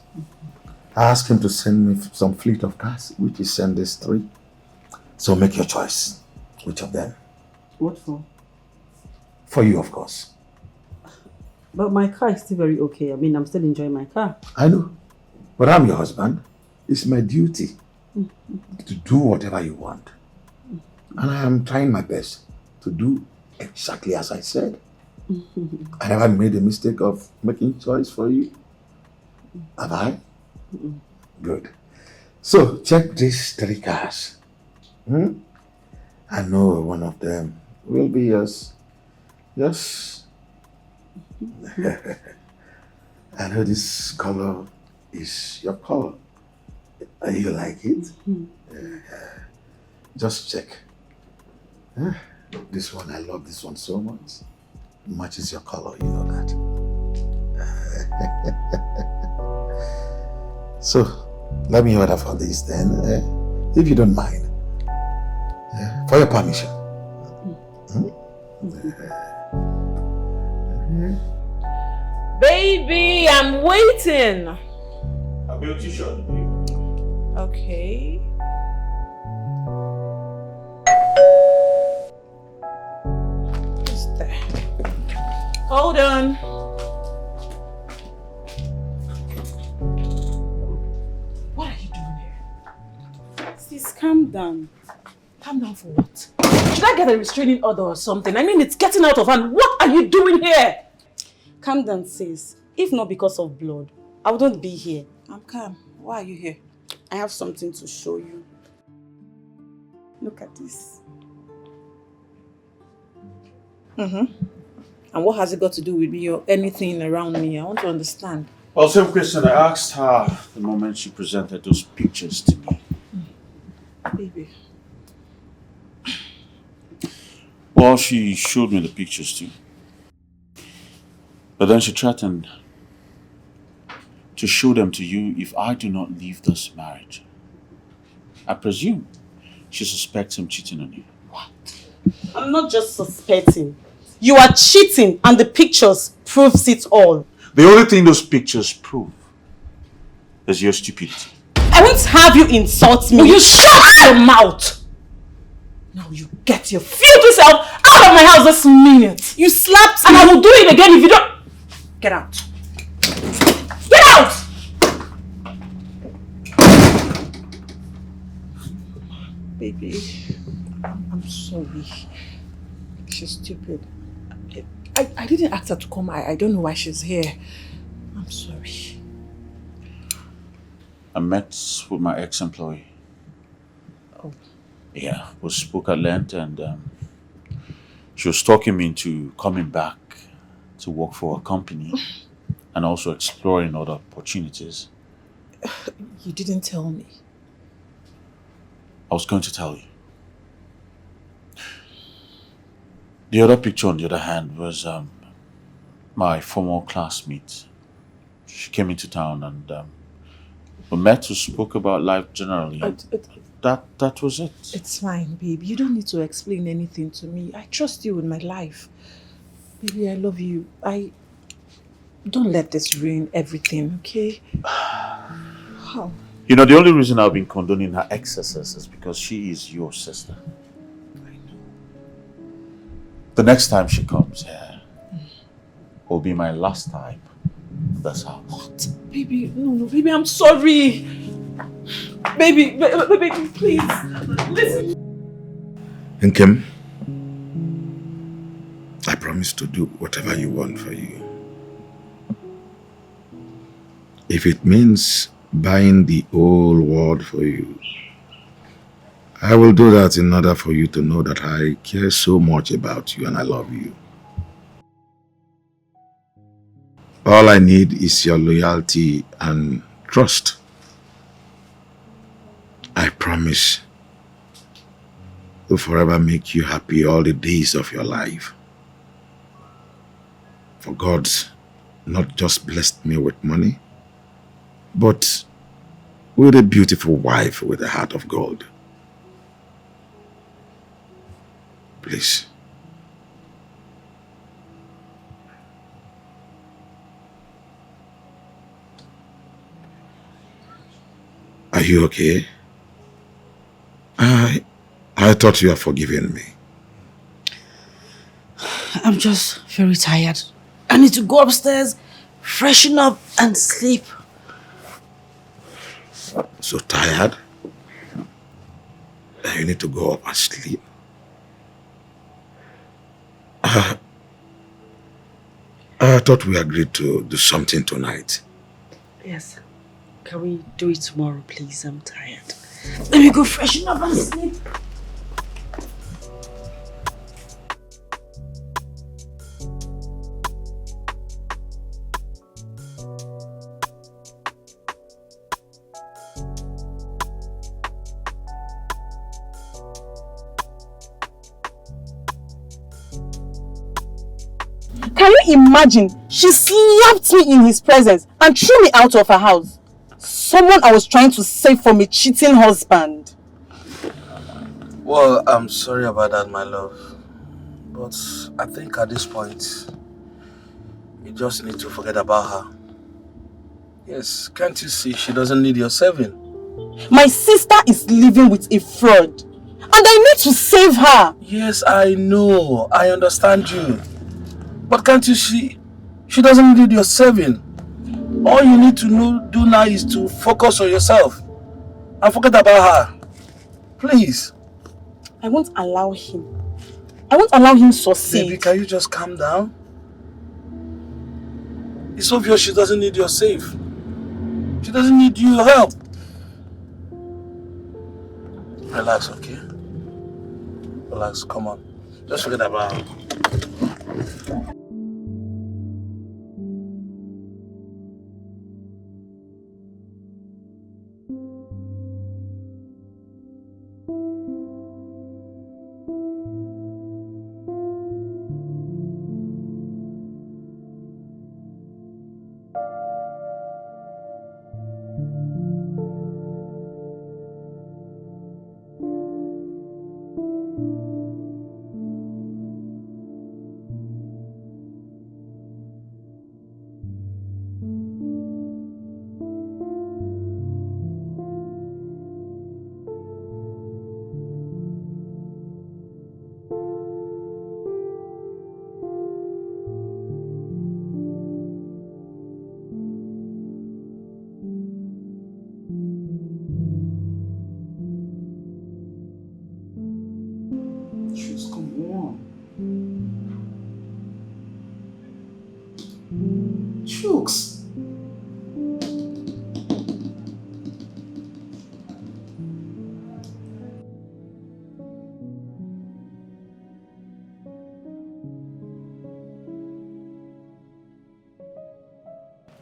I asked him to send me some fleet of cars, which he sent us 3. So make your choice. Which of them? What for? For you, of course. But my car is still very okay. I mean, I'm still enjoying my car. I know. But I'm your husband. It's my duty to do whatever you want. And I am trying my best to do exactly as I said. I never made a mistake of making choice for you. Have I? Good. So check these 3 cars. I know one of them will be yours. Yes. I know this color is your color. You like it? Just check. This one, I love this one so much. It matches your color, you know that. So, let me order for this then, if you don't mind. For your permission. Baby, I'm waiting. I'll be with you shortly, baby. Okay. What's that? Hold on. What are you doing here? Sis, calm down. Calm down for what? Should I get a restraining order or something? I mean, it's getting out of hand. What are you doing here? Calm down, sis. If not because of blood, I wouldn't be here. I'm calm. Why are you here? I have something to show you. Look at this. And what has it got to do with me or anything around me? I want to understand. Well, same question I asked her the moment she presented those pictures to me. Baby. Well, she showed me the pictures too. But then she threatened to show them to you if I do not leave this marriage. I presume she suspects I'm cheating on you. What? I'm not just suspecting. You are cheating and the pictures proves it all. The only thing those pictures prove is your stupidity. I won't have you insult me. Will you shut your mouth? Now you get your filthy self out of my house this minute. You slapped And me. I will do it again if you don't. Get out. Get out! Baby, I'm sorry. She's stupid. I didn't ask her to come. I don't know why she's here. I'm sorry. I met with my ex-employee. Oh. Yeah, we spoke at length and she was talking me into coming back to work for a company and also exploring other opportunities. You didn't tell me. I was going to tell you. The other picture, on the other hand, was my former classmate. She came into town and we met to spoke about life generally. That was it. It's fine, babe. You don't need to explain anything to me. I trust you with my life. Baby, I love you. Don't let this ruin everything, okay? How? You know, the only reason I've been condoning her excesses is because she is your sister. I know. The next time she comes here will be my last time in this house. What? Baby, no, baby, I'm sorry. Baby, please, listen. Nkem, I promise to do whatever you want for you. If it means buying the whole world for you, I will do that in order for you to know that I care so much about you and I love you. All I need is your loyalty and trust. I promise to forever make you happy all the days of your life. For God's not just blessed me with money, but with a beautiful wife with a heart of gold. Please. Are you okay? I thought you had forgiven me. I'm just very tired. I need to go upstairs, freshen up and sleep. So tired? That you need to go up and sleep? I thought we agreed to do something tonight. Yes. Can we do it tomorrow, please? I'm tired. Let me go freshen up and sleep. Can you imagine? She slapped me in his presence and threw me out of her house. Someone I was trying to save from a cheating husband. Well, I'm sorry about that, my love. But I think at this point, you just need to forget about her. Yes, can't you see she doesn't need your saving? My sister is living with a fraud. And I need to save her. Yes, I know. I understand you. But can't you see she doesn't need your saving? All you need to do now is to focus on yourself and forget about her. Please. I won't allow him. I won't allow him succeed. Baby, can you just calm down? It's obvious she doesn't need your save. She doesn't need your help. Relax, okay? Relax, come on. Just forget about her.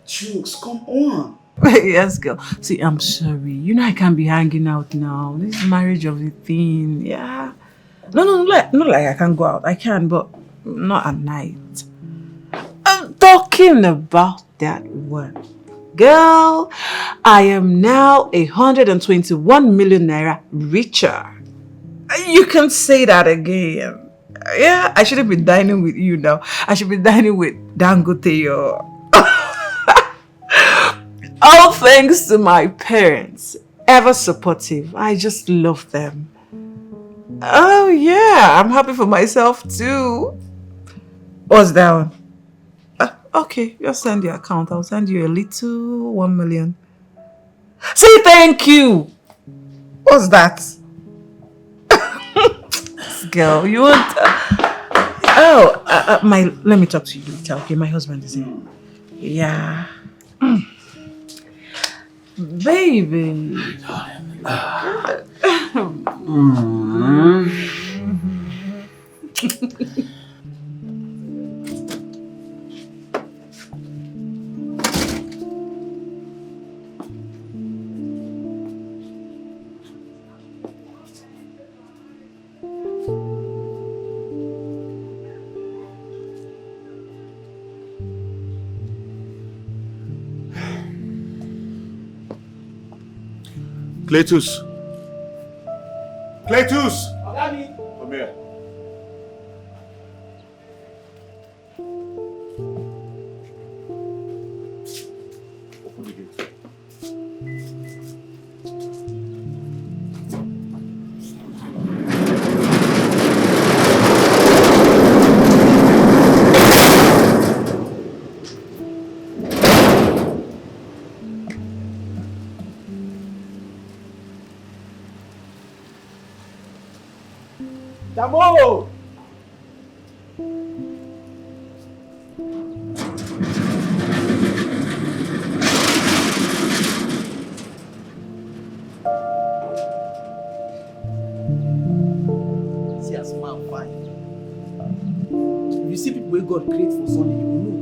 Chooks, come on. Yes, girl. See, I'm sorry. You know I can't be hanging out now. This marriage of a thing, yeah. No, not like I can't go out. I can, but not at night. I'm talking about that one. Girl, I am now 121 million naira richer. You can say that again. Yeah, I shouldn't be dining with you now. I should be dining with Dangote or... All thanks to my parents. Ever supportive. I just love them. Oh yeah, I'm happy for myself too. What's that one? Okay, just send your account. I'll send you a little 1 million. Say thank you. What's that? Girl, you want... let me talk to you later, okay? My husband is here. Yeah. Baby. Cletus. Cletus! Come here. Open the gate. Damo! See as man fine. If you see people wey God create for Sunday, you will know.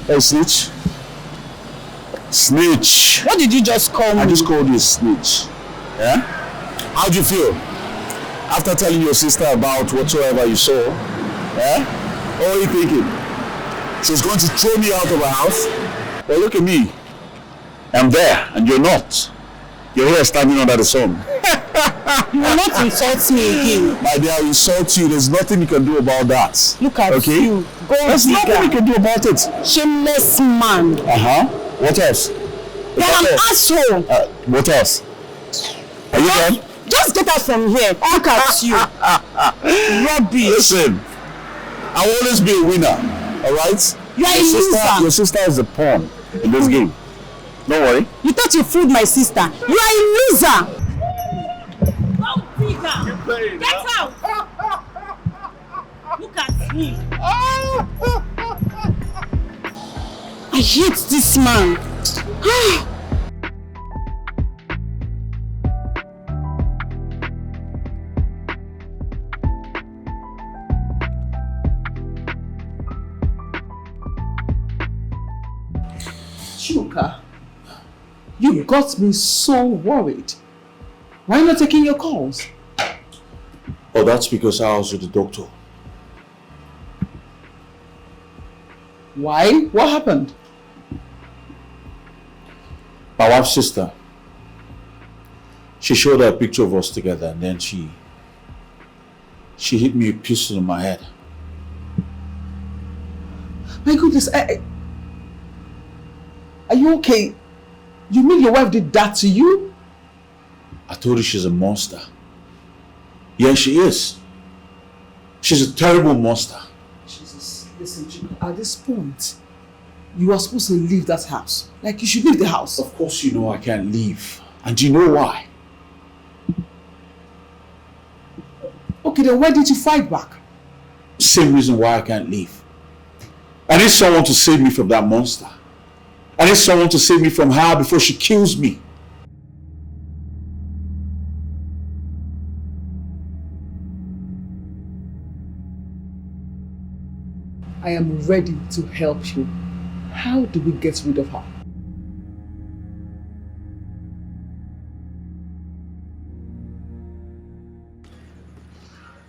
Hey, snitch. Snitch. What did you just call me? I just called you a snitch. Yeah? How'd you feel? After telling your sister about whatsoever you saw, yeah? What were you thinking? She's going to throw me out of her house? Well, look at me. I'm there, and you're not. You're here standing under the sun. You will not insult me again. My dear, I'll insult you. There's nothing you can do about that. Look at you. There's nothing you can do about it. Shameless man. What else? You're an asshole. What else? Are you done? Just get out from here. Look at you. Rubbish. Listen, I will always be a winner. Alright? You are a loser. Your sister is a pawn in this game. Don't worry. You thought you fooled my sister. You are a loser. Go bigger. Get out. Look at him. I hate this man. Chuka, you got me so worried. Why not taking your calls? Oh, that's because I was with the doctor. Why? What happened? My wife's sister. She showed her a picture of us together and then she hit me a pistol in my head. My goodness, are you okay? You mean your wife did that to you? I told her she's a monster. Yeah, she is. She's a terrible monster. Jesus, listen, Chico, at this point, you are supposed to leave that house. Like, you should leave the house. Of course you know I can't leave. And do you know why? Okay, then why did you fight back? Same reason why I can't leave. I need someone to save me from that monster. I need someone to save me from her before she kills me. I am ready to help you. How do we get rid of her?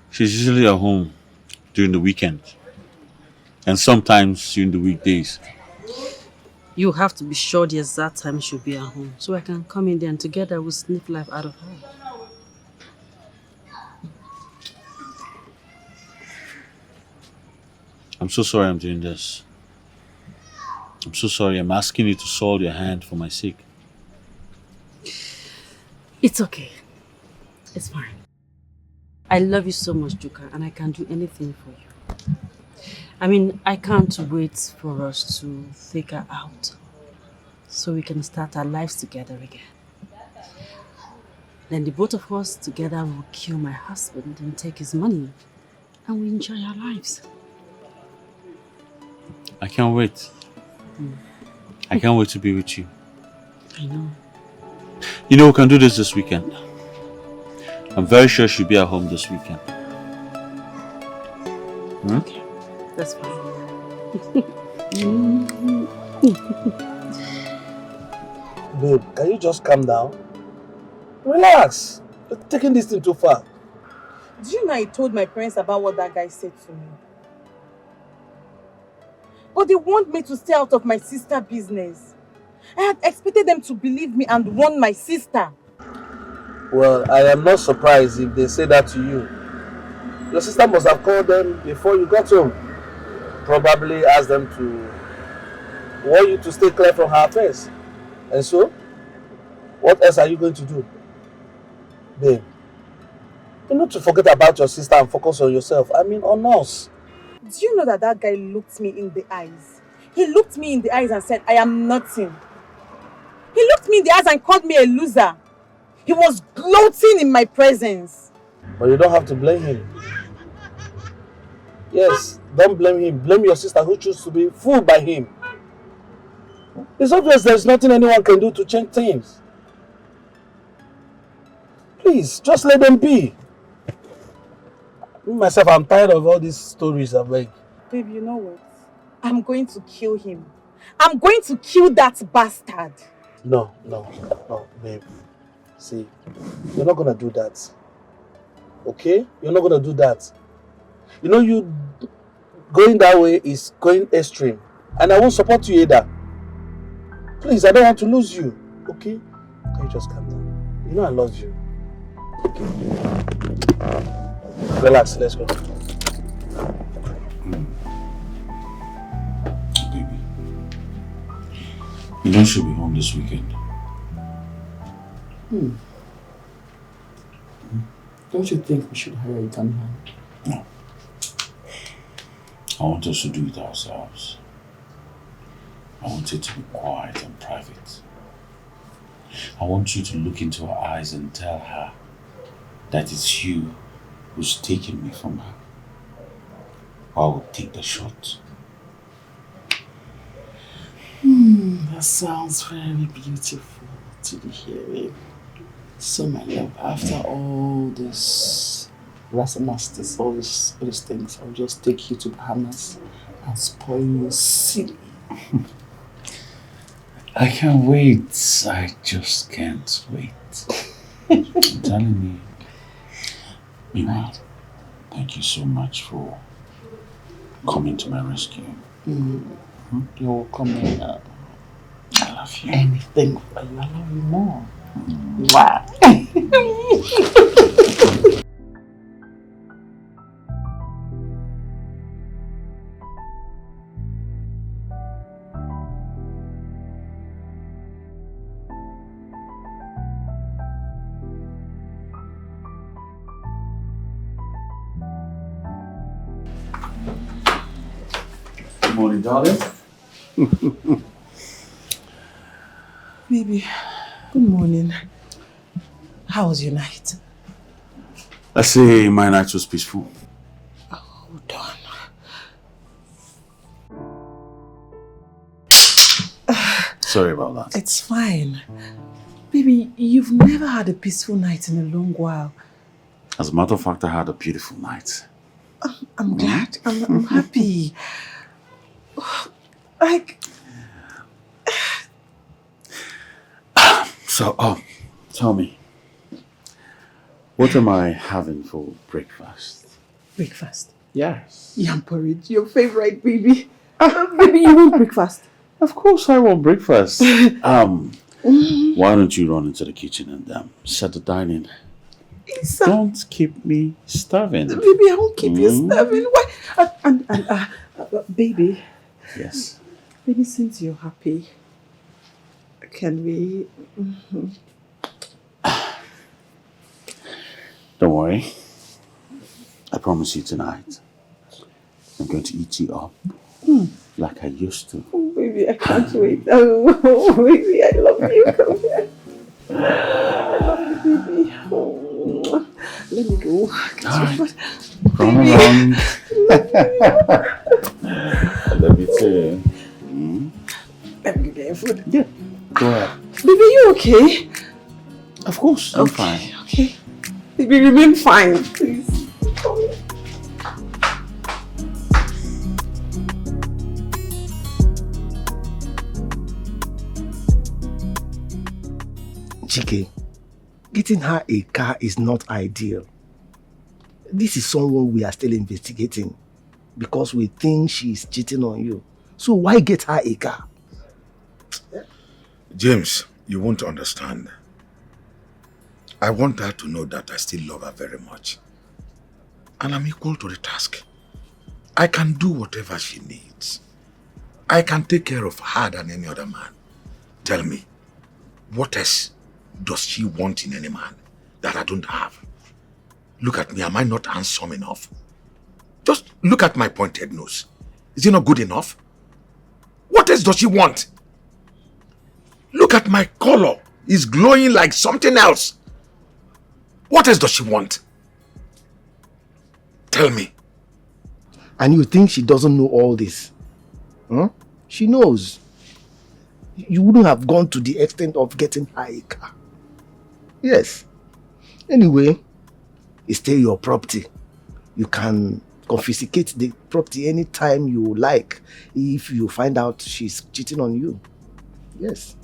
She's usually at home during the weekend. And sometimes during the weekdays. You have to be sure the exact time she'll be at home so I can come in there and together we'll sniff life out of her. I'm so sorry I'm doing this. I'm so sorry. I'm asking you to soil your hand for my sake. It's okay. It's fine. I love you so much, Juka, and I can do anything for you. I mean, I can't wait for us to take her out so we can start our lives together again. Then the both of us together will kill my husband and take his money and we enjoy our lives. I can't wait. I can't wait to be with you. I know. You know, we can do this weekend. I'm very sure she'll be at home this weekend. Okay, that's fine. Babe, can you just calm down? Relax. You're taking this thing too far. Do you know I told my parents about what that guy said to me? But they want me to stay out of my sister's business. I had expected them to believe me and warn my sister. Well, I am not surprised if they say that to you. Your sister must have called them before you got home. Probably asked them to warn you to stay clear from her affairs. And so, what else are you going to do? Babe, you need to forget about your sister and focus on yourself. I mean, on us. Do you know that that guy looked me in the eyes? He looked me in the eyes and said, I am nothing. He looked me in the eyes and called me a loser. He was gloating in my presence. But you don't have to blame him. Yes, don't blame him. Blame your sister who chose to be fooled by him. It's obvious there's nothing anyone can do to change things. Please, just let them be. Me, myself, I'm tired of all these stories, I beg. Babe, you know what? I'm going to kill him. I'm going to kill that bastard. No, babe. See, you're not gonna do that. Okay? You're not gonna do that. You know, you going that way is going extreme. And I won't support you either. Please, I don't want to lose you. Okay? Can you just calm down? You know I love you. Okay. Relax, let's go. Baby, you know she'll be home this weekend. Don't you think we should hire a gunman? No. I want us to do it ourselves. I want it to be quiet and private. I want you to look into her eyes and tell her that it's you who's taking me from her. I will take the shot. That sounds very beautiful to the hearing. So my love, after all this masters, all these things, I'll just take you to Bahamas and spoil you silly. I can't wait. I just can't wait. I'm telling you. Meanwhile, thank you so much for coming to my rescue. You're welcome. I love you. Anything for you. I love you more. Wow. Good morning, darling. Baby, good morning. How was your night? Let's say my night was peaceful. Oh, darn. Sorry about that. It's fine. Baby, you've never had a peaceful night in a long while. As a matter of fact, I had a beautiful night. I'm glad. I'm happy. Like... So, tell me, what am I having for breakfast? Breakfast? Yes. Yam porridge, your favorite, baby. Baby, you want breakfast? Of course I want breakfast. Why don't you run into the kitchen and set the dining? Don't keep me starving. Baby, I won't keep you starving. Why? Baby. Yes. Baby, since you're happy, can we... Don't worry. I promise you tonight, I'm going to eat you up like I used to. Oh, baby, I can't wait. Oh, baby, I love you. Come here. I love you, baby. Oh, let me go. Alright. Come along. I love you too. Let me get your food. Yeah. Go ahead. Baby, you okay? Of course, I'm fine. Okay. Baby, remain fine, please. Chike, getting her a car is not ideal. This is someone we are still investigating because we think she is cheating on you. So why get her a car? James, you won't understand. I want her to know that I still love her very much. And I'm equal to the task. I can do whatever she needs. I can take care of her than any other man. Tell me, what else does she want in any man that I don't have? Look at me, am I not handsome enough? Just look at my pointed nose. Is it not good enough? What else does she want? Look at my color. It's glowing like something else. What else does she want? Tell me. And you think she doesn't know all this? Huh? She knows. You wouldn't have gone to the extent of getting her a car. Yes. Anyway, it's still your property. You can confiscate the property anytime you like if you find out she's cheating on you. Yes.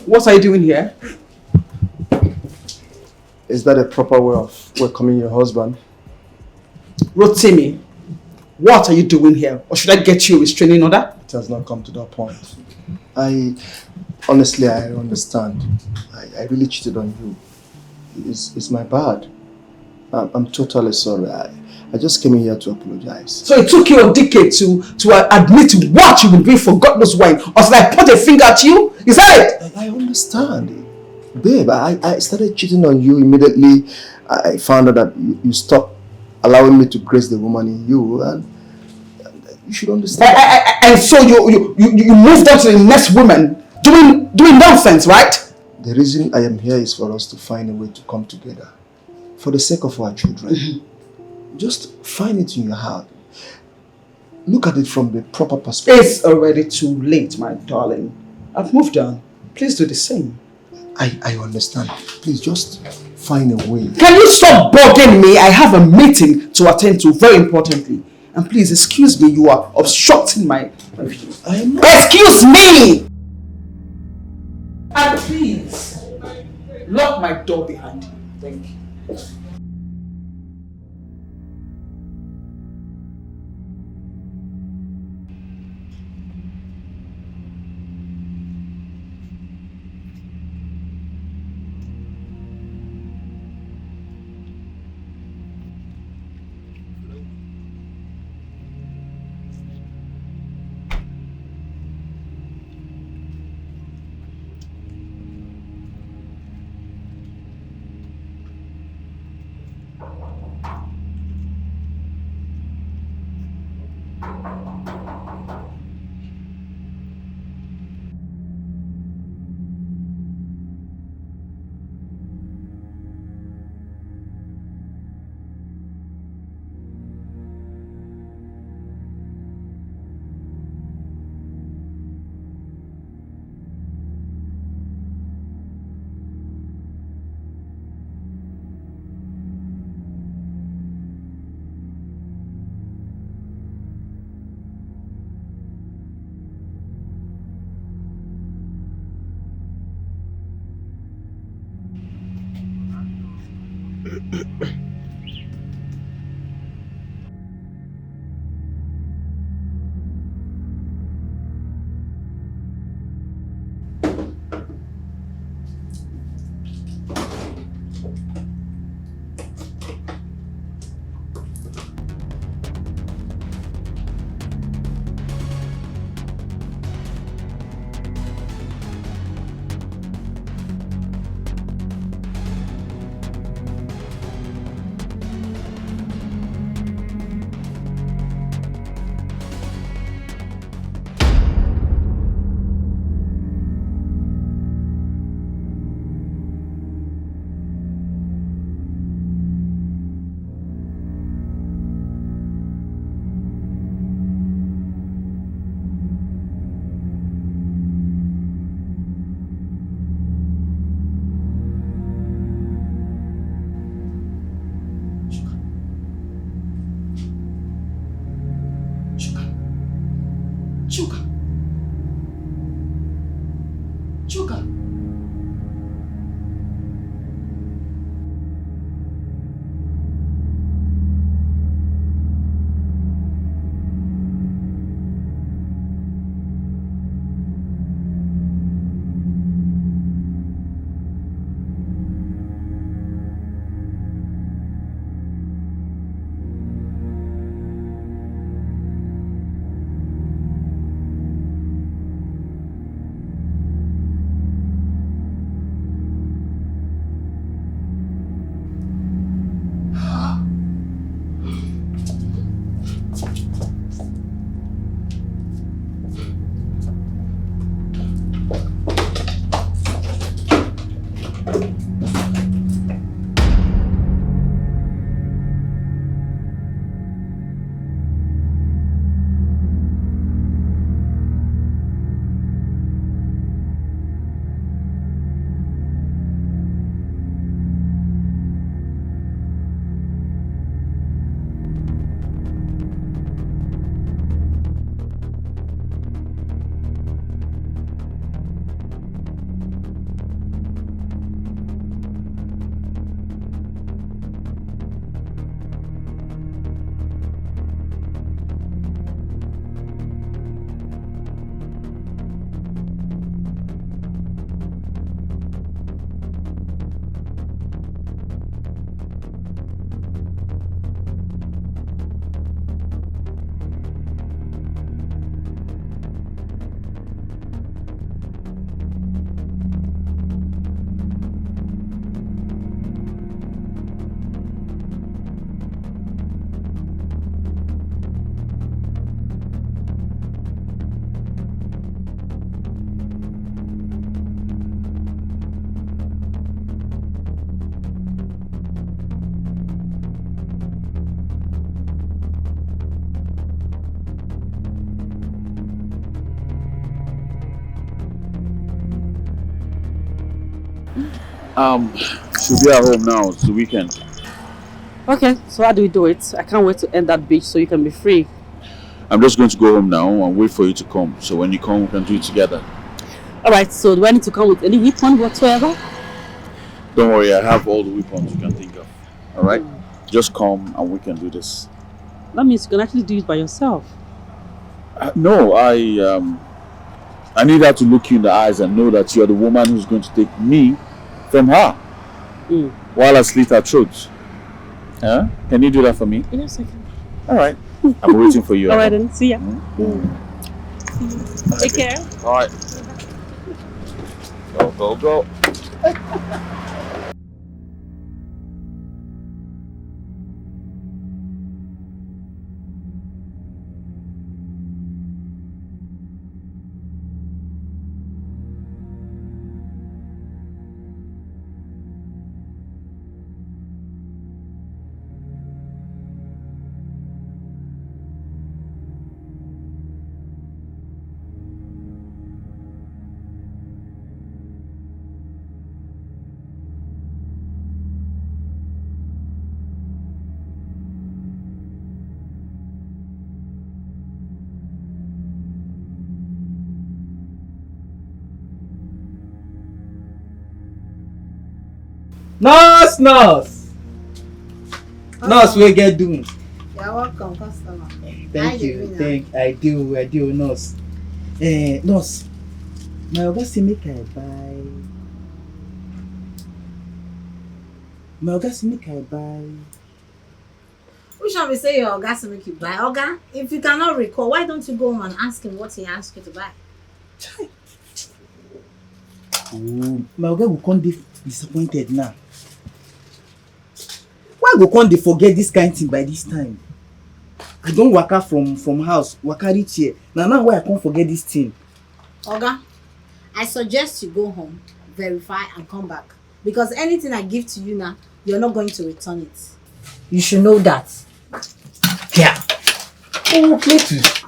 What are you doing here? Is that a proper way of welcoming your husband? Rotimi, what are you doing here? Or should I get you a restraining order? It has not come to that point. Honestly, I understand. I really cheated on you. It's my bad. I'm totally sorry. I just came in here to apologize. So it took you a decade to admit what you've been doing for God knows why. Or should I point a finger at you? Is that it? I understand. Babe, I started cheating on you immediately. I found out that you stopped allowing me to grace the woman in you, and you should understand. And so you moved on to the next woman doing nonsense, right? The reason I am here is for us to find a way to come together. For the sake of our children. Just find it in your heart. Look at it from the proper perspective. It's already too late, my darling. I've moved on. Please do the same. I understand. Please just find a way. Can you stop bugging me? I have a meeting to attend to very importantly. And please, excuse me, you are obstructing my view. Excuse me! And please, lock my door behind you. Thank you. She'll be at home now. It's the weekend. Okay, so how do we do it? I can't wait to end that beach so you can be free. I'm just going to go home now and wait for you to come. So when you come, we can do it together. Alright, so do I need to come with any weapon whatsoever? Don't worry, I have all the weapons you can think of. Alright? Just come and we can do this. That means you can actually do it by yourself. No, I need her to look you in the eyes and know that you're the woman who's going to take me from her while I slit her throat. Huh? Can you do that for me? Yes, I can. Alright. I'm waiting for you. Alright then, see ya. Take care. Alright. Go, go, go. Nurse, nurse. Nurse, we get doing. You're welcome, customer. Thank you. I do, nurse. Nurse, my oga say make I buy. Which one we say your oga to make you buy? Oga, if you cannot recall, why don't you go home and ask him what he asked you to buy? Oh, my oga will come disappointed now. Why go come dey forget this kind thing by this time? I don waka from house, waka reach here. Now why I can't forget this thing? Oga, I suggest you go home, verify and come back. Because anything I give to you now, you're not going to return it. You should know that. Yeah. Oh, Cletus.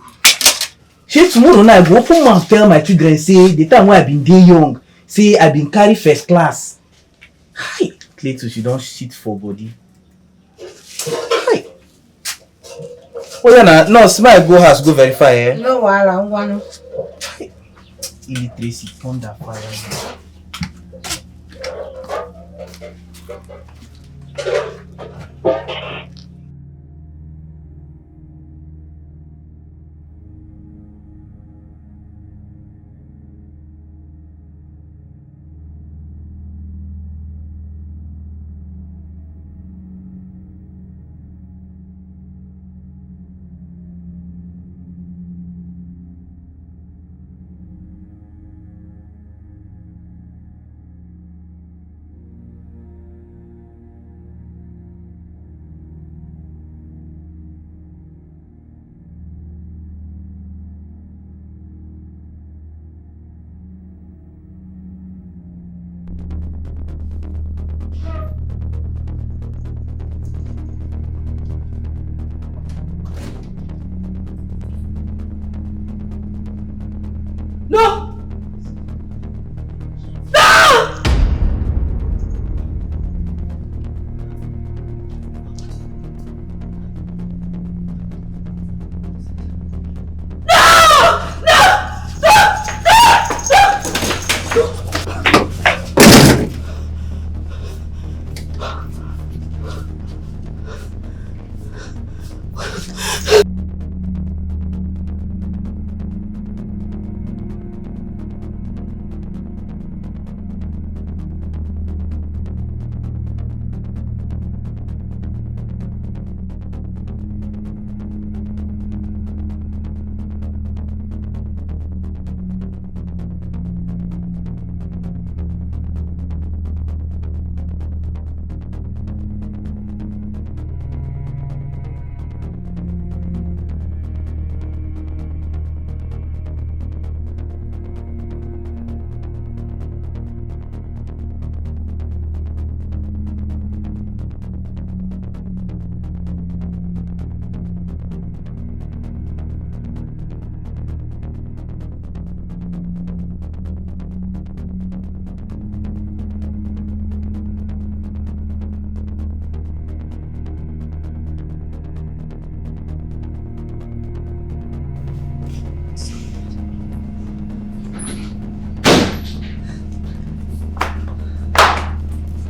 Shey tomorrow night I go open mouth tell my children say the time when I been dey young, say I been carry first class. Hi, Cletus, you don shit for body. Hi. Oh yeah, na nurse, may I go house go verify eh? No wahala, ngwanu. Illiteracy thunder fire.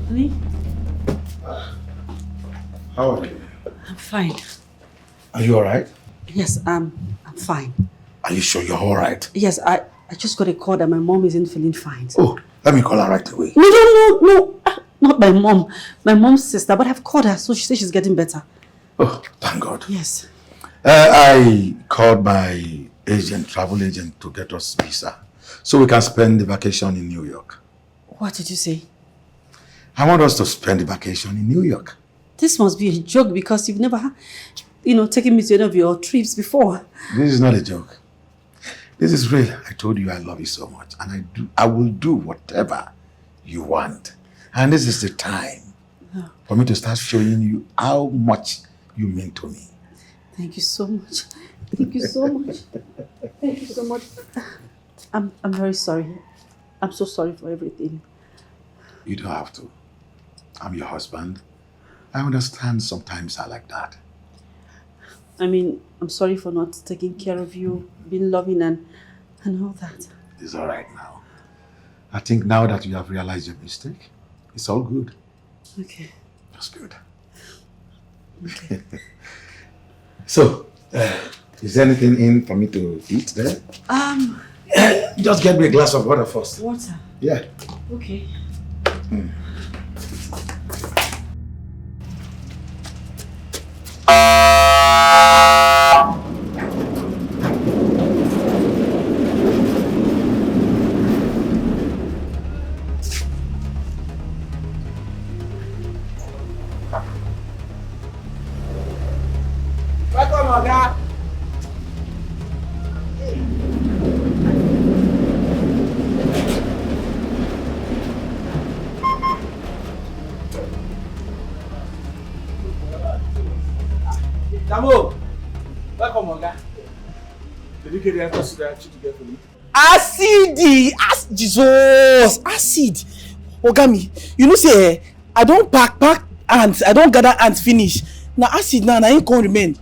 Honey? How are you? I'm fine. Are you alright? Yes, I'm fine. Are you sure you're alright? Yes, I just got a call that my mom isn't feeling fine. Oh, let me call her right away. No. Not my mom. My mom's sister, but I've called her, so she says she's getting better. Oh, thank God. Yes. I called my travel agent to get us visa so we can spend the vacation in New York. What did you say? I want us to spend the vacation in New York. This must be a joke because you've never, taken me to any of your trips before. This is not a joke. This is real. I told you I love you so much, and I will do whatever you want. And this is the time for me to start showing you how much you mean to me. Thank you so much. Thank you so much. Thank you so much. I'm very sorry. I'm so sorry for everything. You don't have to. I'm your husband. I understand sometimes I like that. I mean, I'm sorry for not taking care of you, being loving and all that. It's all right now. I think now that you have realized your mistake, it's all good. Okay. That's good. Okay. So, is there anything in for me to eat there? Just get me a glass of water first. Water? Yeah. Okay. Welcome, Oga. Damo, welcome, Oga. Did you get the answers that I asked you to get for me? Acid! Jesus! Acid! Ogami, you know say, I don't pack ants, I don't gather ants finish. Now acid now, I ain't gonna remain.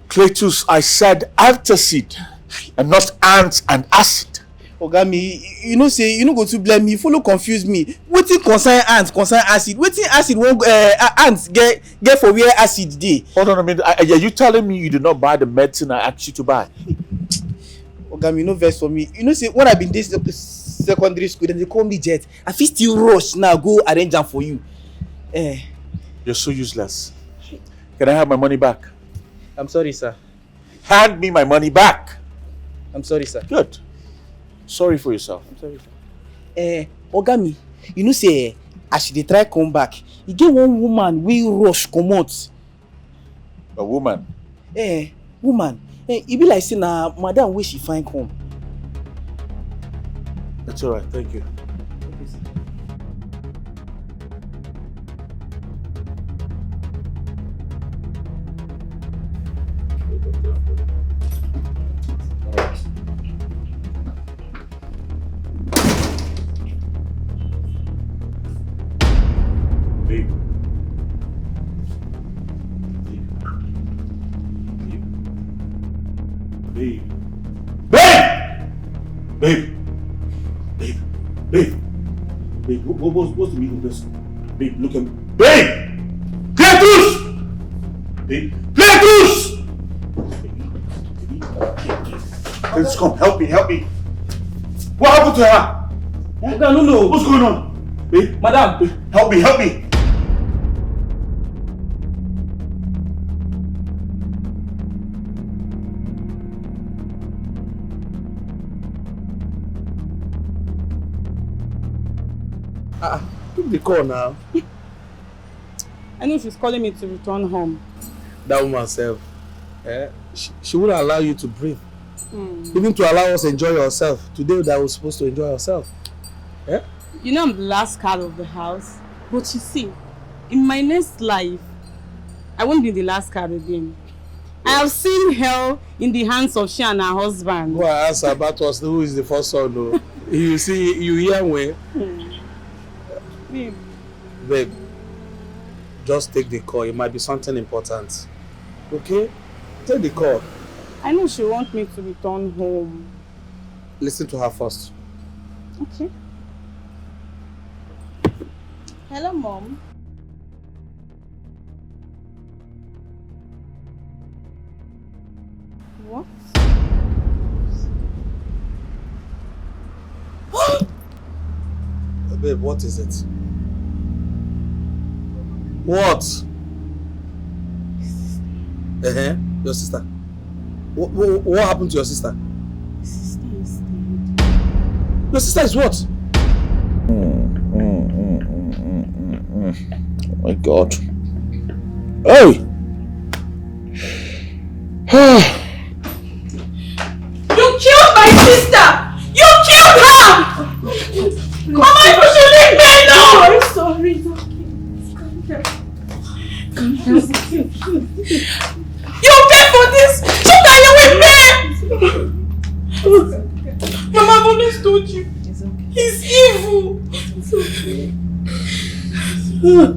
Cletus, I said antacid and not ants and acid. Ogami, you know say, you no go to blame me, follow confuse me. Wetin concern ants, concern acid. Wetin acid won't ants get for where acid dey? Hold on a minute. Are you telling me you did not buy the medicine I asked you to buy? Ogami, no vex for me. You know say when I been this secondary school, then they call me Jet. I fit still rush now, go arrange them for you. You're so useless. Can I have my money back? I'm sorry, sir. Hand me my money back. I'm sorry, sir. Good. Sorry for yourself. I'm sorry, sir. Ogami, you know say as she dey try come back, you get one woman wey rush comot. A woman? Woman. E be like say na madam wey she find come. That's all right. Thank you. Babe. Babe. Babe! Babe! Babe! Babe! Babe, what's the meaning of this? Babe, look at me. Babe! Cletus! Babe! Cletus! Cletus, come, help me. What happened to her? No. What's going on? Babe, Madam, babe, help me. Pick the call now. I know she's calling me to return home. That woman self, she wouldn't allow you to breathe. Even to allow us enjoy yourself. Today that was supposed to enjoy yourself. Yeah? You know I'm the last card of the house. But you see, in my next life, I won't be the last card again. I have seen hell in the hands of she and her husband. Go and ask about us who is the first son. No? You see, you hear when? Babe, just take the call. It might be something important. Okay? Take the call. I know she wants me to return home. Listen to her first. Okay. Hello, Mom. What? Babe, what is it? What? Your sister. What happened to your sister? My sister is dead. Your sister is what? Oh my God. Hey! You killed my sister! You killed her! Mama, you should leave me alone! I'm sorry. Calm down. You pay for this! So can you with me? Mama, I've always told you. It's okay. He's evil. It's okay. It's okay.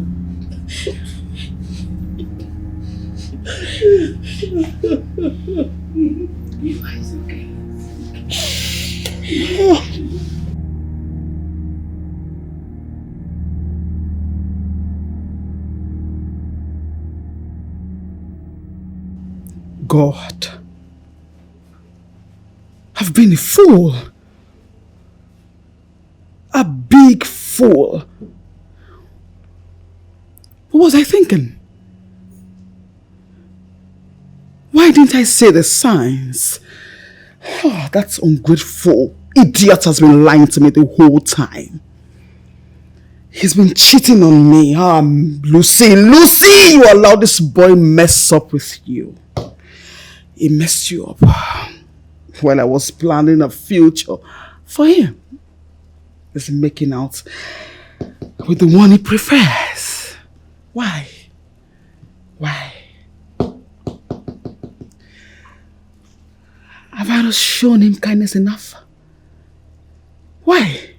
God, I've been a fool. A big fool. What was I thinking? Why didn't I say the signs? Oh, that ungrateful idiot has been lying to me the whole time. He's been cheating on me. Lucy, you allowed this boy mess up with you. He messed you up while I was planning a future for him. He's making out with the one he prefers. Why? Why? Have I not shown him kindness enough? Why?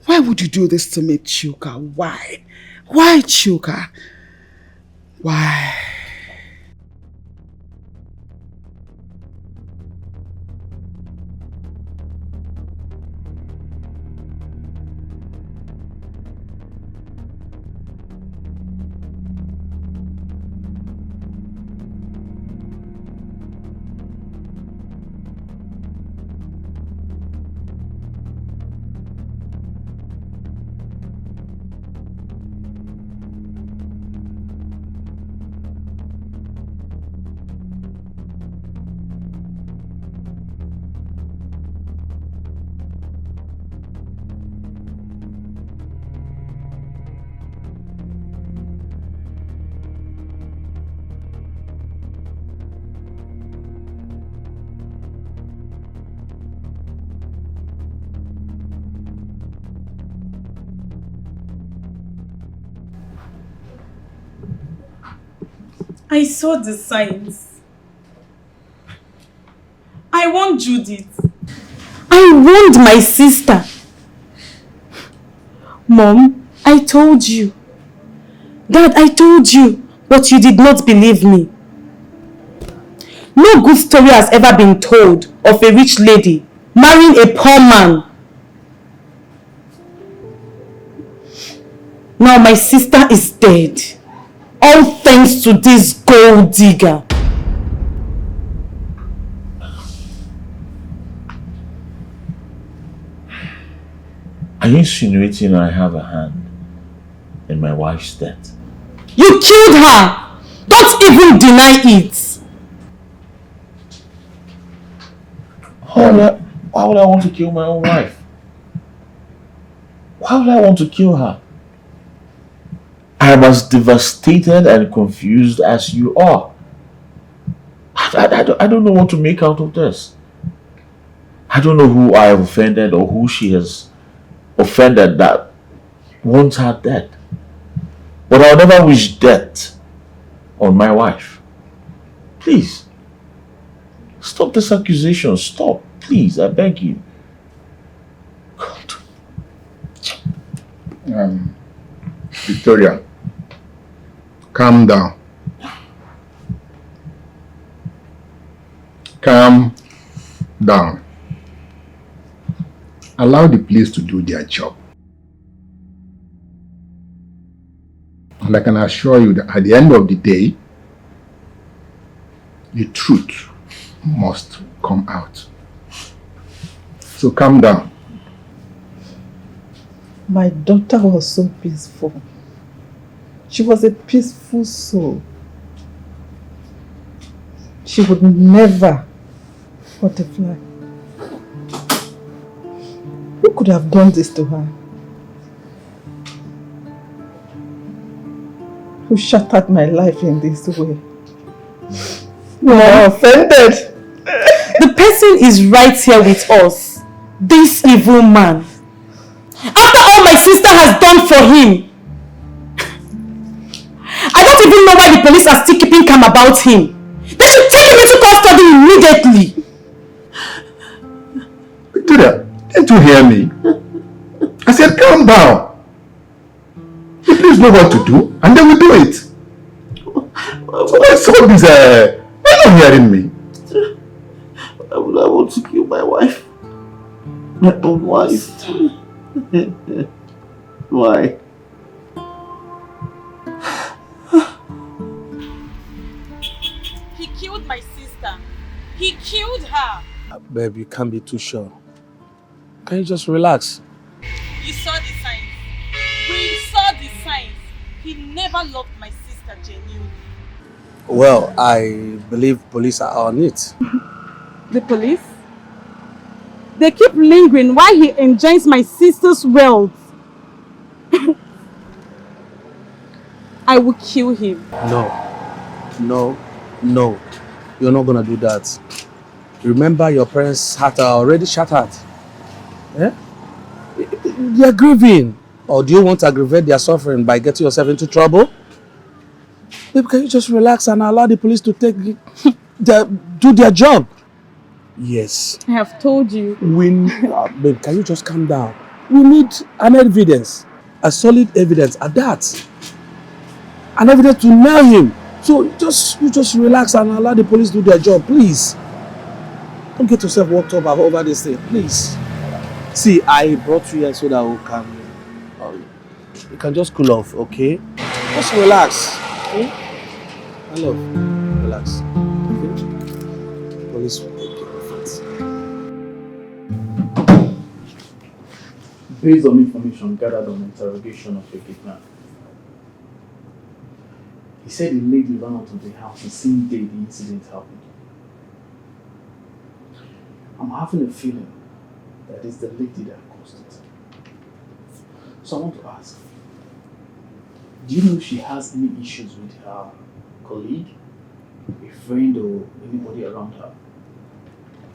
Why would you do this to me, Chuka? Why? Why, Chuka? Why? I saw the signs. I warned Judith. I warned my sister. Mom, I told you. Dad, I told you, but you did not believe me. No good story has ever been told of a rich lady marrying a poor man. Now my sister is dead. All thanks to this gold digger. Are you insinuating I have a hand in my wife's death? You killed her! Don't even deny it! Why would I want to kill my own wife? Why would I want to kill her? I am as devastated and confused as you are. I don't know what to make out of this. I don't know who I have offended or who she has offended that wants her dead. But I'll never wish death on my wife. Please. Stop this accusation. Stop. Please, I beg you. God. Victoria, calm down. Calm down. Allow the police to do their job. And I can assure you that at the end of the day, the truth must come out. So calm down. My daughter was so peaceful. She was a peaceful soul. She would never hurt a fly. Who could have done this to her? Who shattered my life in this way? I'm offended. The person is right here with us. This evil man. After all my sister has done for him. I don't even know why the police are still keeping calm about him. They should take him into custody immediately. Victoria, didn't you hear me? I said calm down. You please know what to do and then we do it. So what's all this? You're not hearing me. I want to kill my wife. My own wife. Why? He killed my sister. He killed her. Babe, you can't be too sure. Can you just relax? You saw the signs. We saw the signs. He never loved my sister genuinely. Well, I believe police are on it. The police? They keep lingering while he enjoys my sister's wealth. I will kill him. No. You're not gonna do that. Remember, your parents' heart are already shattered. Eh? They're grieving. Or do you want to aggravate their suffering by getting yourself into trouble? Babe, can you just relax and allow the police to do their job? Yes. I have told you. Babe, can you just calm down? We need an evidence. A solid evidence at that. An evidence to nail him. So you just relax and allow the police do their job, please. Don't get yourself worked up over this thing, please. See, I brought you here so that we can just cool off, okay? Just relax, okay? I love you. Relax. Okay? Police will take care of it. Based on information gathered on interrogation of your kidnapper, he said a lady ran out of the house the same day the incident happened. I'm having a feeling that it's the lady that caused it. So I want to ask, do you know if she has any issues with her colleague, a friend, or anybody around her?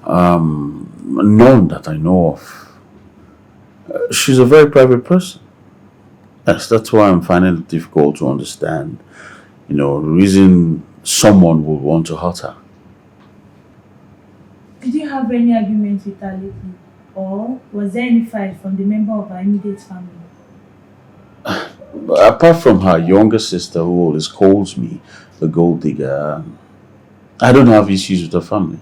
None that I know of. She's a very private person. Yes, that's why I'm finding it difficult to understand, the reason someone would want to hurt her. Did you have any argument with her lately? Or was there any fight from the member of her immediate family? Apart from her younger sister who always calls me the gold digger, I don't have issues with her family.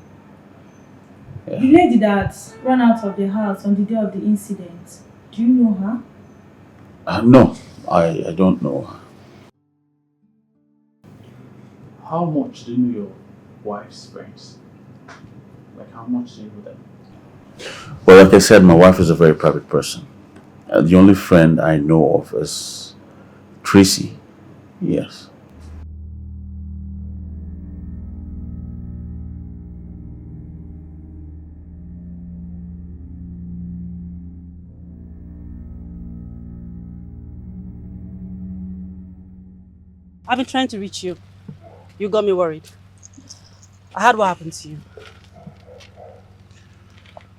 Yeah. The lady that ran out of the house on the day of the incident, do you know her? No, I don't know her. How much do you know your wife's friends? Like, how much do you know them? Well, like I said, my wife is a very private person. The only friend I know of is Tracy. Yes. I've been trying to reach you. You got me worried. I heard what happened to you.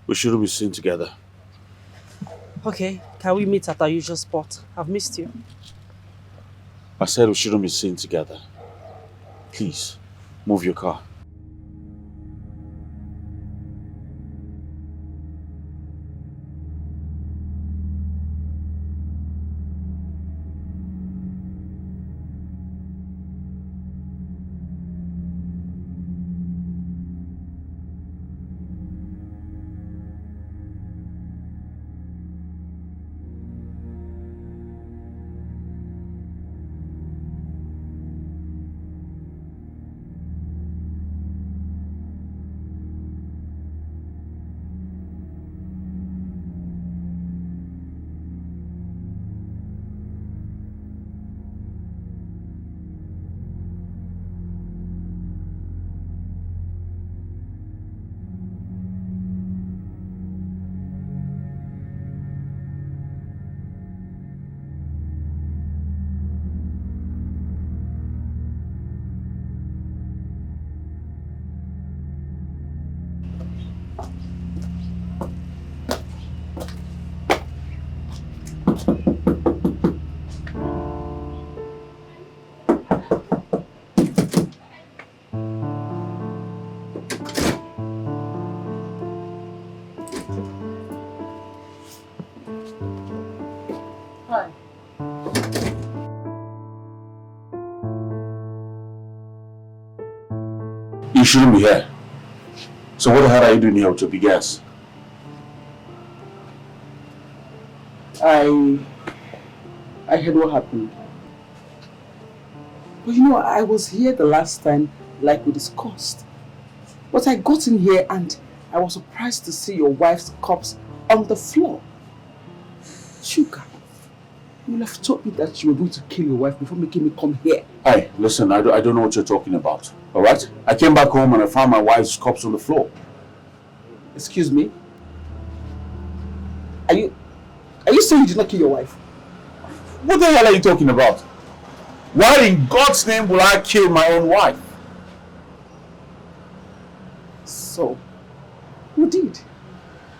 We shouldn't be seen together. Okay, can we meet at our usual spot? I've missed you. I said we shouldn't be seen together. Please, move your car. Hi. You shouldn't be here. So what the hell are you doing here with your big ass? I heard what happened. But you know, I was here the last time, like we discussed. But I got in here and I was surprised to see your wife's corpse on the floor. Sugar, you would have told me that you were going to kill your wife before making me come here. Hey, listen, I don't know what you're talking about. Alright? I came back home and I found my wife's corpse on the floor. Excuse me? Are you saying you did not kill your wife? What the hell are you talking about? Why in God's name will I kill my own wife? So, you did.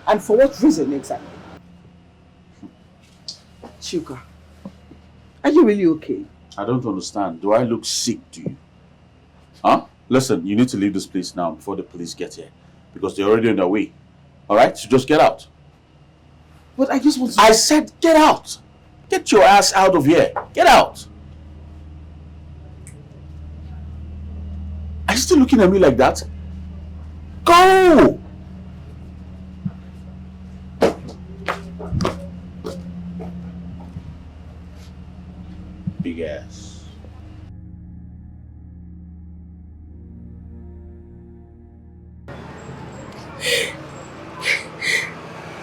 And for what reason exactly? Chuka, are you really okay? I don't understand. Do I look sick to you? Huh? Listen, you need to leave this place now before the police get here. Because they're already on their way. Alright? So just get out. But I just want to... I said get out! Get your ass out of here. Get out! Are you still looking at me like that? Go! Big ass.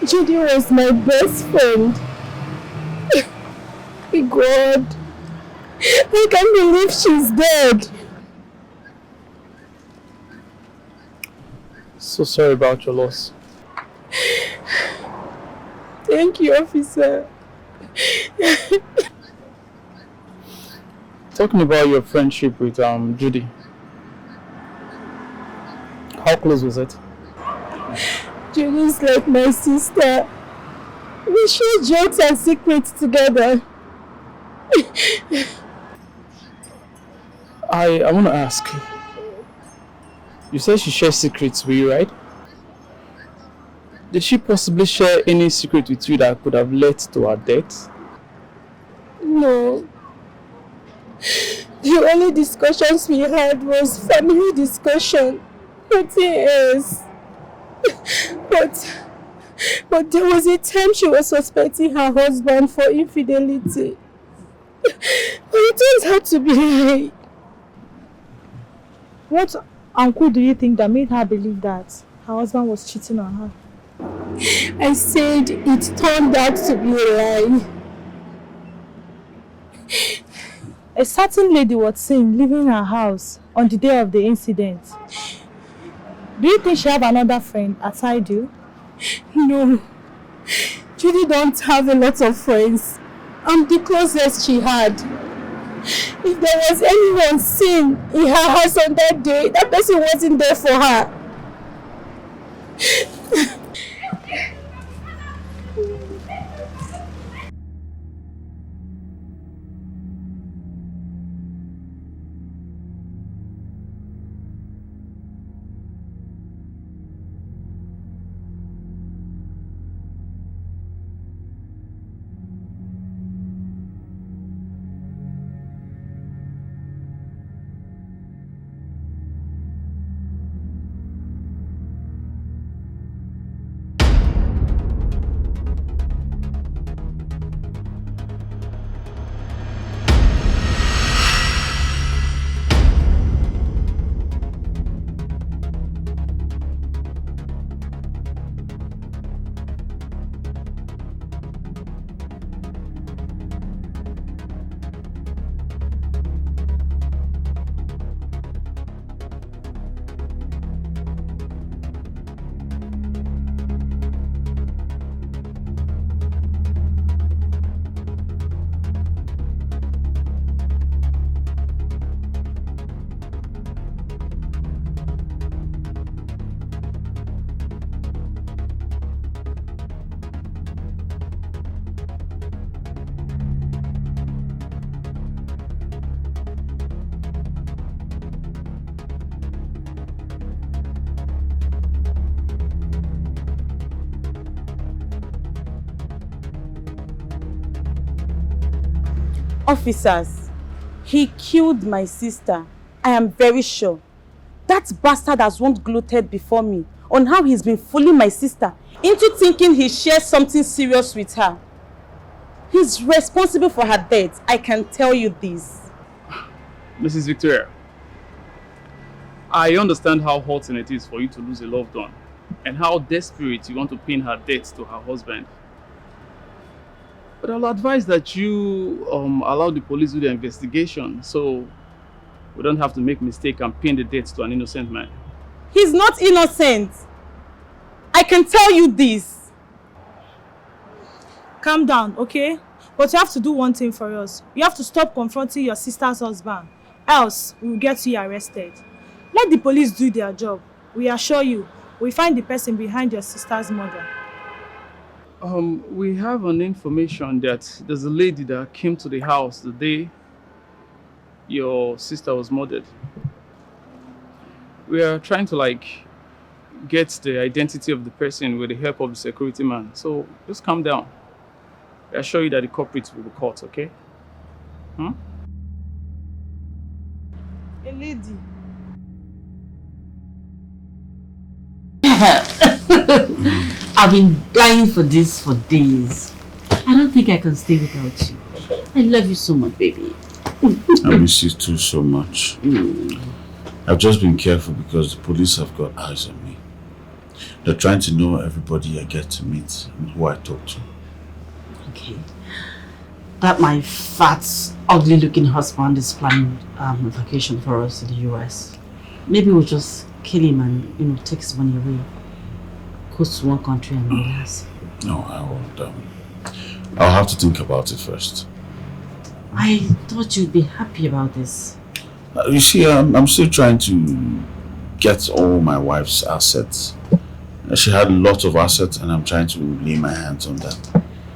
Judy was my best friend. God, I can't believe she's dead. So sorry about your loss. Thank you, officer. Talking about your friendship with Judy. How close was it? Judy's like my sister. We share jokes and secrets together. I want to ask. You said she shares secrets with you, right? Did she possibly share any secret with you that could have led to her death? No. The only discussions we had was family discussion. Nothing else. But there was a time she was suspecting her husband for infidelity. But it turns out to be lie. What uncle do you think that made her believe that her husband was cheating on her? I said it turned out to be a lie. A certain lady was seen leaving her house on the day of the incident. Do you think she have another friend aside you? No. Judy don't have a lot of friends. I'm the closest she had. If there was anyone seen in her house on that day, that person wasn't there for her. Officers, he killed my sister. I am very sure. That bastard has once gloated before me on how he's been fooling my sister into thinking he shares something serious with her. He's responsible for her death. I can tell you this. Mrs. Victoria, I understand how hurting it is for you to lose a loved one and how desperate you want to pin her death to her husband. But I'll advise that you allow the police to do the investigation so we don't have to make a mistake and pin the death to an innocent man. He's not innocent. I can tell you this. Calm down, okay? But you have to do one thing for us. You have to stop confronting your sister's husband. Else, we will get you arrested. Let the police do their job. We assure you, we'll find the person behind your sister's murder. We have an information that there's a lady that came to the house the day your sister was murdered. We are trying to get the identity of the person with the help of the security man. So just calm down. I assure you that the culprits will be caught, okay? A lady. I've been dying for this for days. I don't think I can stay without you. I love you so much, baby. I miss you too so much. I've just been careful because the police have got eyes on me. They're trying to know everybody I get to meet and who I talk to. Okay. That my fat, ugly-looking husband is planning a vacation for us in the US. Maybe we'll just kill him and take his money away. Go to one country and relax. No, I won't. I'll have to think about it first. I thought you'd be happy about this. You see, I'm still trying to get all my wife's assets. She had a lot of assets and I'm trying to lay my hands on them.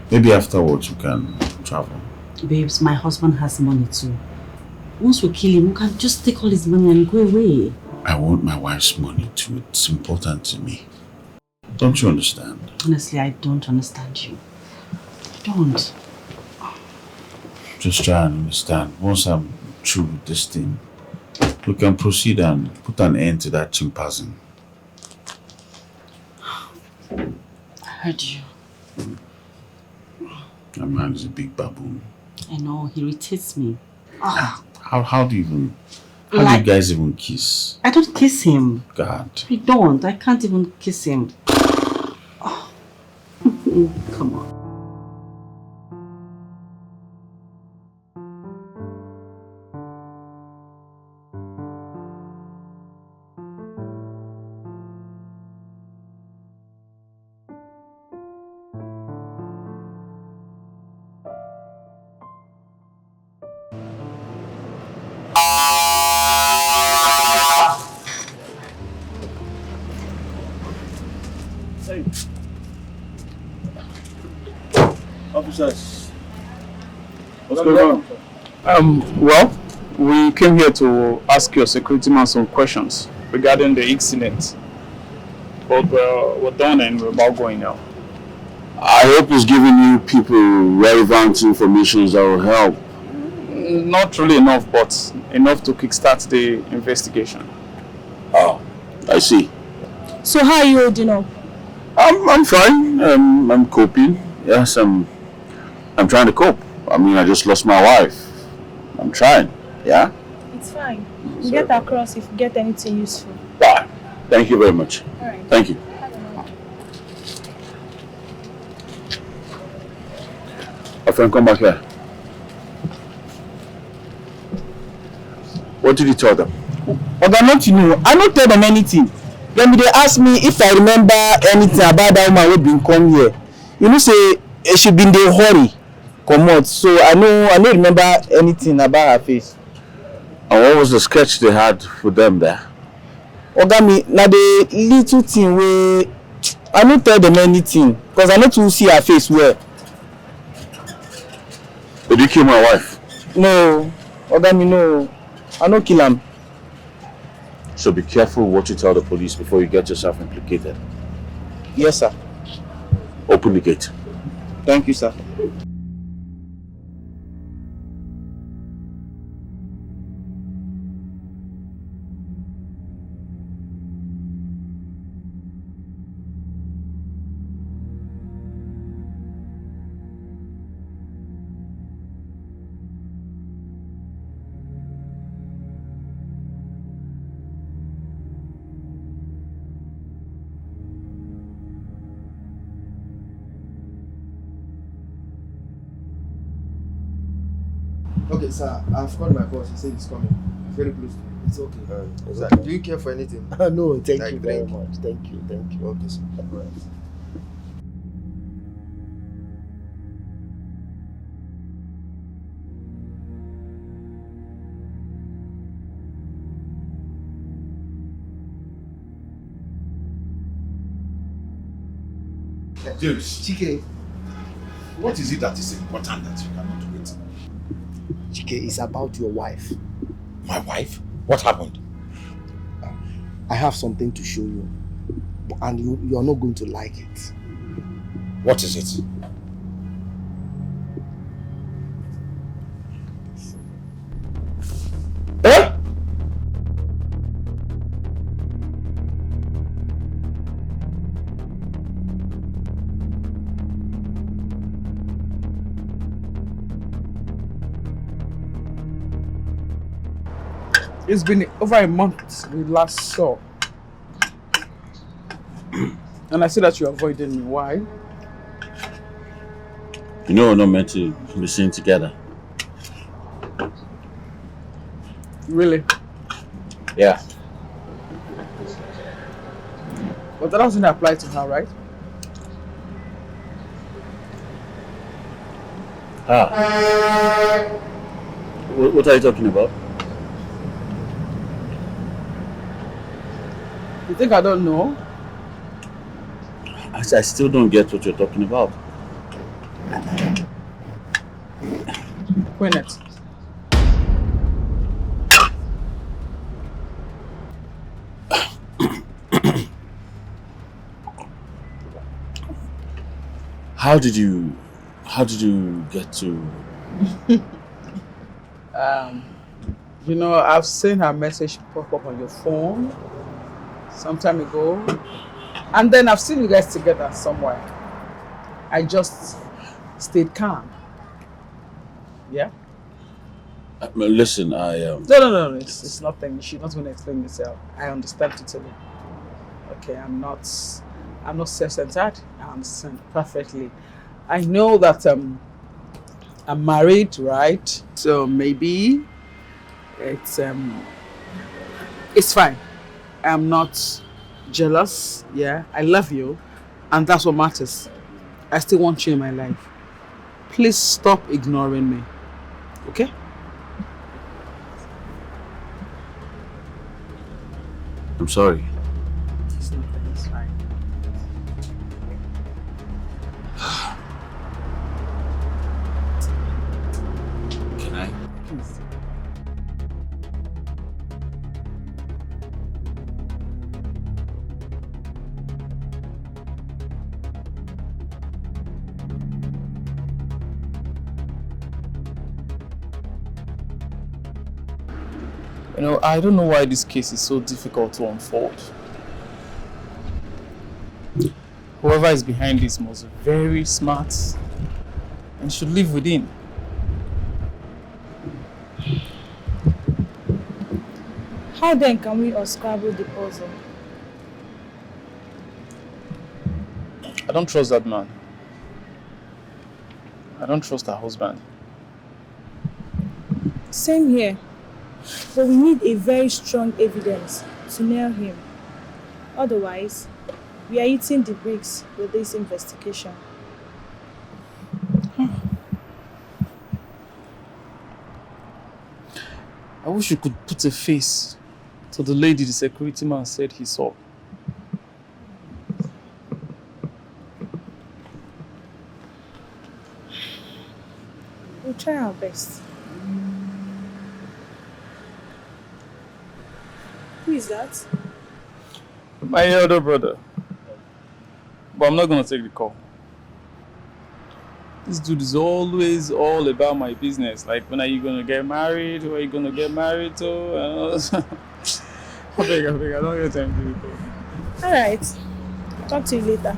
Maybe afterwards we can travel. Babes, my husband has money too. Once we kill him, we can just take all his money and go away. I want my wife's money too. It's important to me. Don't you understand? Honestly, I don't understand you. I don't. Just try and understand. Once I'm through with this thing, we can proceed and put an end to that chimpanzee. I heard you. That man is a big baboon. I know, he irritates me. How do you guys even kiss? I don't kiss him. God. I don't. I can't even kiss him. Come on. Officers, what's going on? Well, we came here to ask your security man some questions regarding the incident. But we're done and we're about going now. I hope he's giving you people relevant information that will help. Not really enough, but enough to kickstart the investigation. Oh, I see. So how are you holding up? I'm fine. I'm coping. Yes, I'm trying to cope. I mean, I just lost my wife. I'm trying. Yeah? It's fine. We'll get across if you get anything useful. Bye. Thank you very much. All right. Thank you. My friend, come back here. What did you tell them? Oga, not you know. I don't tell them anything. Then they ask me if I remember anything about that woman who been come here. You know, say she been in a hurry come out. So I don't remember anything about her face. And what was the sketch they had for them there? Oga, me now the little thing where I don't tell them anything because I need to see her face well. Did you kill my wife? No, Oga, me no. I don't kill him. So be careful what you tell the police before you get yourself implicated. Yes, sir. Open the gate. Thank you, sir. Okay, sir, I've called my boss. He said he's coming. He's very close to me. It's okay. Sir, do you care for anything? No, thank Like you very drink? much. Thank you, thank you. Okay, sir. All right. James, Chike, what is it that is important that you cannot wait? Chike, it's about your wife. My wife? What happened? I have something to show you, and you're not going to like it. What is it? Eh? It's been over a month we last saw. And I see that you're avoiding me. Why? You know we're not meant to be seen together. Really? Yeah. But that doesn't apply to her, right? What are you talking about? You think I don't know? I still don't get what you're talking about. Quinnet. How did you get to... You know, I've seen her message pop up on your phone some time ago. And then I've seen you guys together somewhere. I just stayed calm. Yeah? Listen, No. It's nothing. You should not even explain yourself. I understand totally. Okay, I'm not self-centered. I understand perfectly. I know that I'm married, right? So maybe it's fine. I'm not jealous. Yeah, I love you, and that's what matters. I still want you in my life. Please stop ignoring me. Okay? I'm sorry. It's nothing. It's fine. Can I? Please. You know, I don't know why this case is so difficult to unfold. Whoever is behind this must be very smart and should live within. How then can we unscramble the puzzle? I don't trust that man. I don't trust her husband. Same here. But we need a very strong evidence to nail him. Otherwise, we are eating the bricks with this investigation. I wish you could put a face to the lady the security man said he saw. We'll try our best. Who is that? My elder brother. But I'm not gonna take the call. This dude is always all about my business. Like, when are you gonna get married? Who are you gonna get married to? I beg, I don't get time to do the call. Alright. Talk to you later.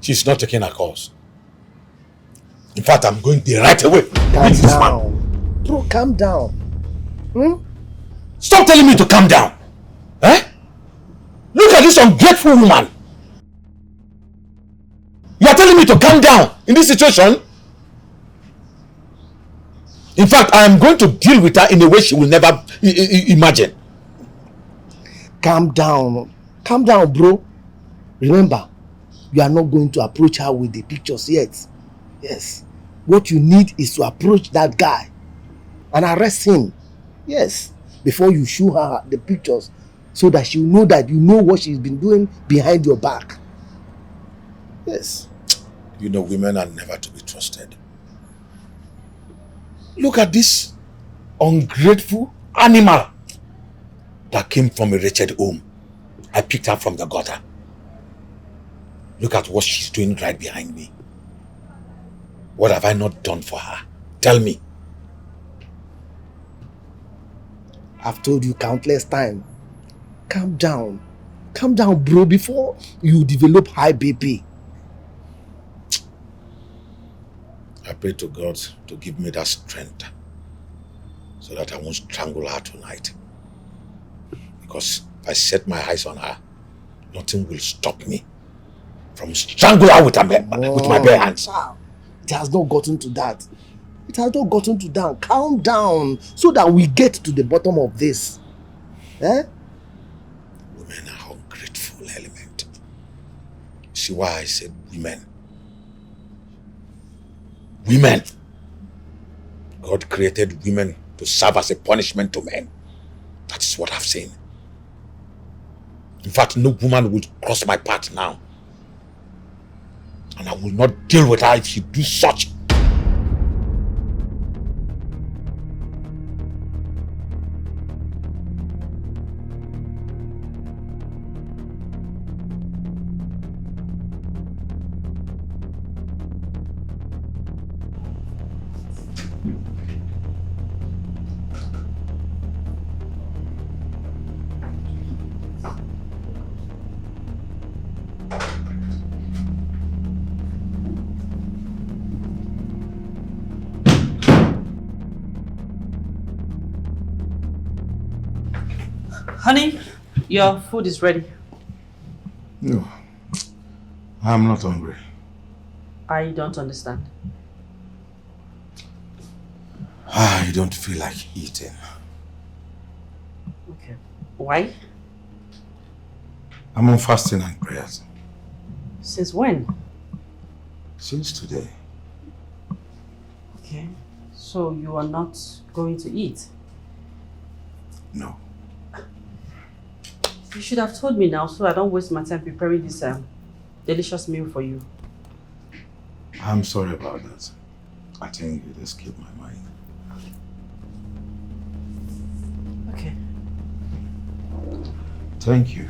She's not taking her calls. In fact, I'm going there right away. Calm down. Bro, calm down. Stop telling me to calm down. Eh? Look at this ungrateful woman. You are telling me to calm down in this situation? In fact, I am going to deal with her in a way she will never imagine. Calm down. Calm down, bro. Remember, you are not going to approach her with the pictures yet. Yes. What you need is to approach that guy and arrest him. Yes. Before you show her the pictures so that she'll know that you know what she's been doing behind your back. Yes. You know, women are never to be trusted. Look at this ungrateful animal that came from a wretched home. I picked her from the gutter. Look at what she's doing right behind me. What have I not done for her? Tell me. I've told you countless times. Calm down. Calm down, bro, before you develop high BP. I pray to God to give me that strength so that I won't strangle her tonight. Because if I set my eyes on her, nothing will stop me from strangling her with my bare hands. It has not gotten to that. It has not gotten to that. Calm down so that we get to the bottom of this. Eh? Women are ungrateful element. See why I said women. Women. God created women to serve as a punishment to men. That is what I've seen. In fact, no woman will cross my path now. And I will not deal with her if she do such. Honey, your food is ready. No, I'm not hungry. I don't understand. I don't feel like eating. Okay. Why? I'm on fasting and prayers. Since when? Since today. Okay. So you are not going to eat? No. You should have told me now so I don't waste my time preparing this delicious meal for you. I'm sorry about that. I think it escaped my mind. Okay. Thank you.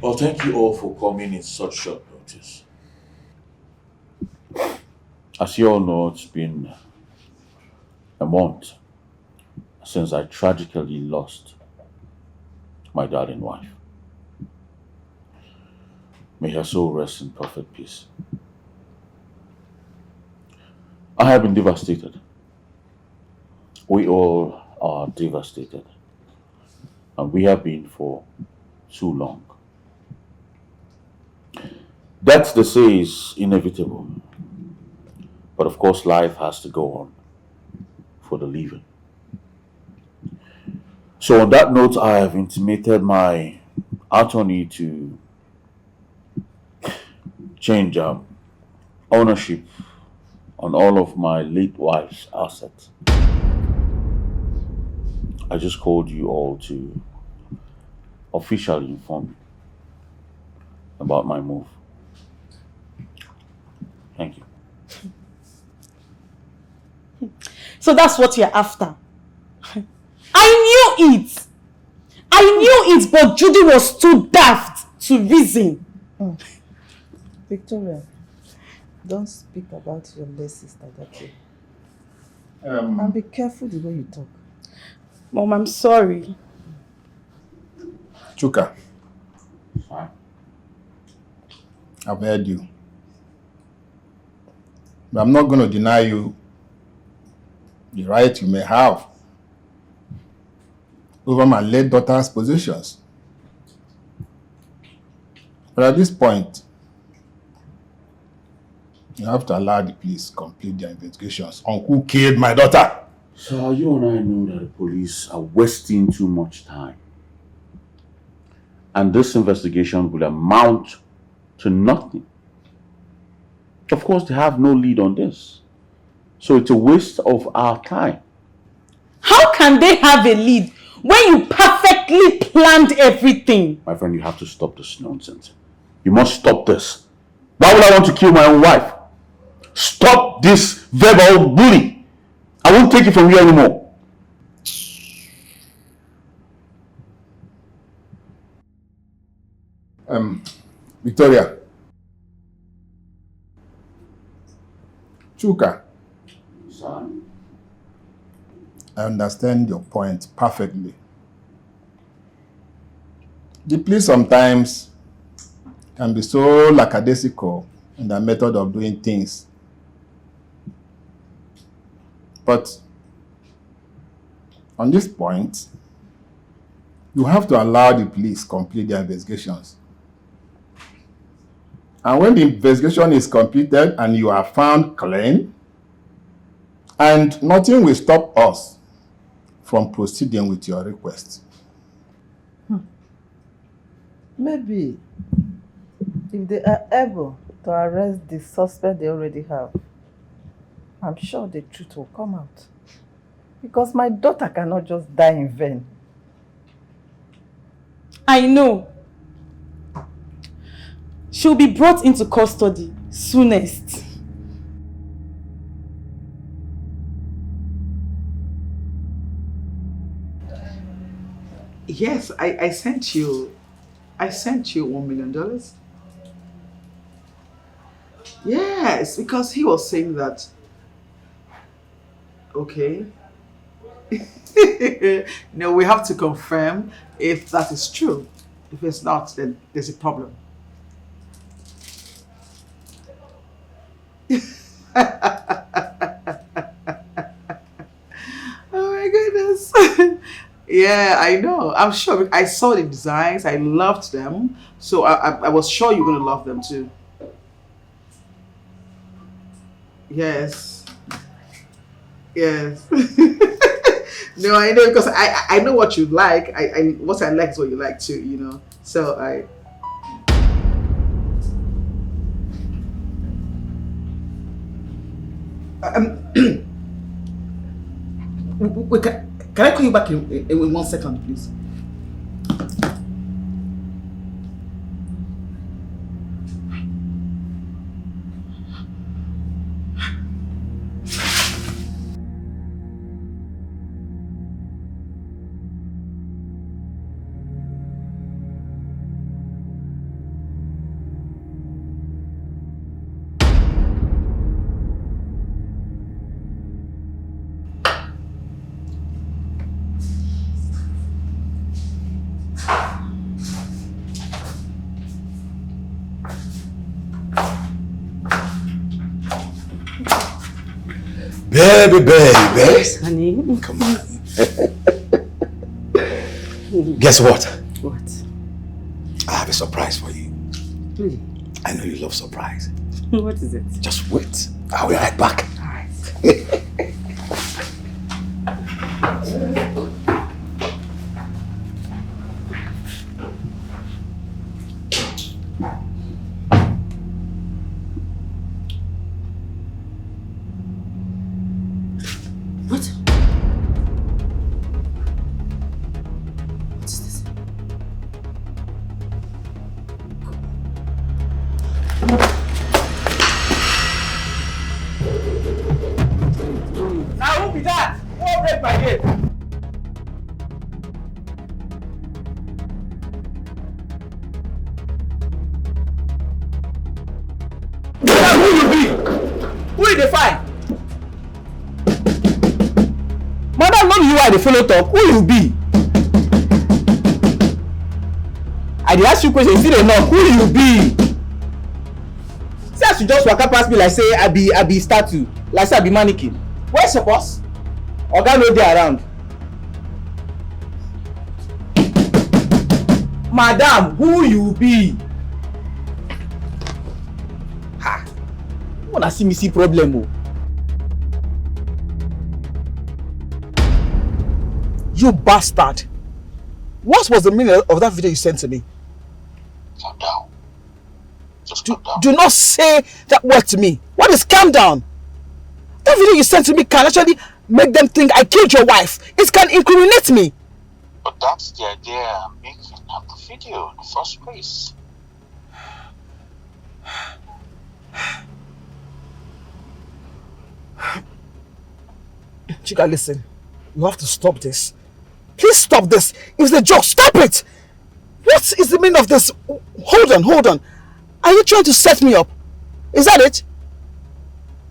Well, thank you all for coming in such short notice. As you all know, it's been a month since I tragically lost my darling wife. May her soul rest in perfect peace. I have been devastated. We all are devastated. And we have been for too long. Death, they say, is inevitable. But of course, life has to go on for the living. So on that note, I have intimated my attorney to change ownership on all of my late wife's assets. I just called you all to officially inform you about my move. Thank you. So that's what you're after. I knew it. I knew it, but Judy was too daft to reason. Victoria, don't speak about your late sister that way. And be careful the way you talk. Mom, I'm sorry. Chuka, Fine. I've heard you. But I'm not going to deny you the right you may have over my late daughter's positions. But at this point, you have to allow the police complete their investigations on who killed my daughter. So you and I know that the police are wasting too much time. And this investigation will amount to nothing. Of course, they have no lead on this. So it's a waste of our time. How can they have a lead when you perfectly planned everything? My friend, you have to stop this nonsense. You must stop this. Why would I want to kill my own wife? Stop this verbal bullying. I won't take it from you anymore. Victoria. Chuka. Son. I understand your point perfectly. The police sometimes can be so lackadaisical in their method of doing things. But on this point, you have to allow the police complete their investigations. And when the investigation is completed and you are found clean, and nothing will stop us from proceeding with your request. Maybe if they are able to arrest the suspect they already have, I'm sure the truth will come out. Because my daughter cannot just die in vain. I know. She'll be brought into custody soonest. Yes, I sent you $1 million. Yes, because he was saying that. Okay. No, we have to confirm if that is true. If it's not, then there's a problem. Oh my goodness. Yeah, I know. I'm sure. I saw the designs. I loved them. So I was sure you're going to love them too. Yes. Yes. No, I know, because I know what you like. What I like is what you like too, you know. So wait, can I call you back in 1 second, please? Baby. Yes, honey. Come on. Guess what? What? I have a surprise for you. Really? I know you love surprise. What is it? Just wait. I'll be right back. All right. Now who be that? Who break my gate? Who you be? Who you dey find? Madam, no be you I dey follow talk. Who you be? I dey ask you question, you still dey knock. Who you be? See as you just waka pass me like say I be statue, like say I be mannequin. Where's your boss? Oga no dey around. Madam, who you be? Ha! You wanna see me see problem o? You bastard! What was the meaning of that video you sent to me? Calm down. Just Do, calm down. do not say that word to me. What is calm down? That video you sent to me can actually make them think I killed your wife. It can incriminate me. But that's the idea I'm making of the video in the first place. Chica, listen. You have to stop this. Please stop this. It's a joke. Stop it. What is the meaning of this? Hold on. Are you trying to set me up? Is that it?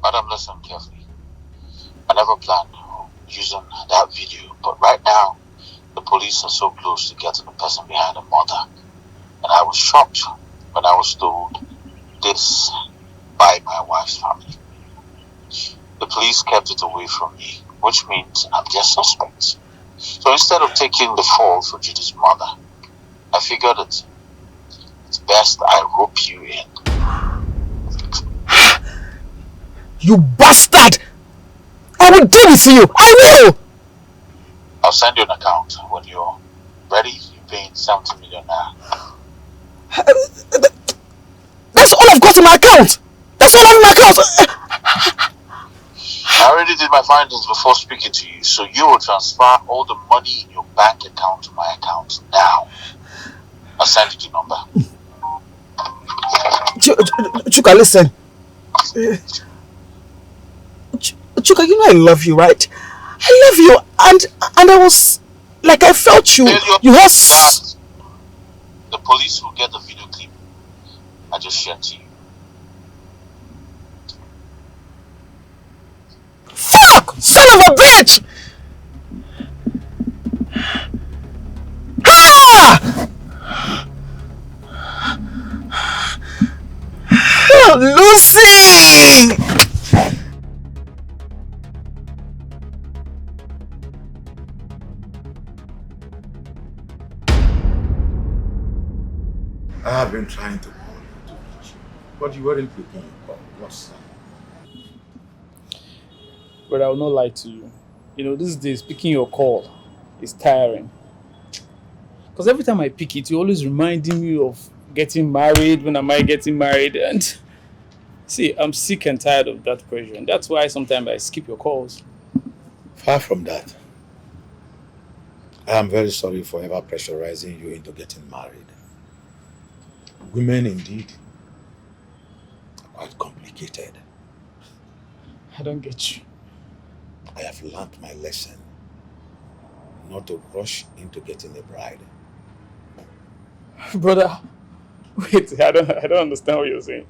Madam, listen carefully. I never planned on using that video, but right now, the police are so close to getting the person behind the murder. And I was shocked when I was told this by my wife's family. The police kept it away from me, which means I'm their suspect. So instead of taking the fall for Judy's murder, I figured it's best I rope you in. You bastard! I will do this to you! I will! I'll send you an account. When you're ready, you're paying 70 million now. That's all I've got in my account! That's all I have in my account! I already did my findings before speaking to you, so you will transfer all the money in your bank account to my account now. I'll send you the number. Chuka, listen. Chuka, you know I love you, right? I love you, and I was like, I felt you. You have. The police will get the video clip I just shared to you. Fuck! Son of a bitch! Ah! Lucy! I have been trying to call you to reach you, but you weren't picking your call. What's that? But I will not lie to you. You know, these days, picking your call is tiring. Because every time I pick it, you're always reminding me of getting married, when am I getting married? And see, I'm sick and tired of that pressure. And that's why sometimes I skip your calls. Far from that. I am very sorry for ever pressurizing you into getting married. Women indeed are quite complicated. I don't get you. I have learned my lesson not to rush into getting a bride. Brother, wait, I don't understand what you're saying.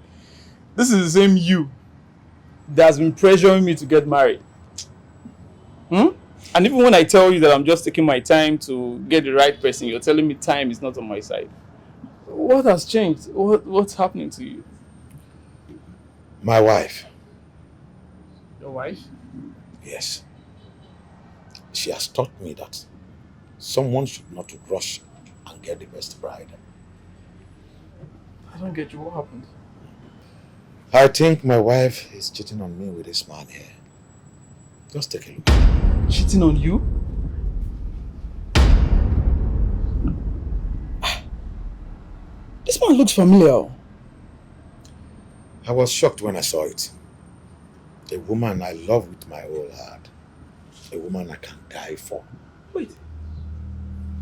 This is the same you that has been pressuring me to get married. And even when I tell you that I'm just taking my time to get the right person, you're telling me time is not on my side. What has changed? What's happening to you? My wife. Your wife? Yes. She has taught me that someone should not rush and get the best bride. I don't get you. What happened? I think my wife is cheating on me with this man here. Just take a look. Cheating on you? This man looks familiar. I was shocked when I saw it. A woman I love with my whole heart. A woman I can die for. Wait.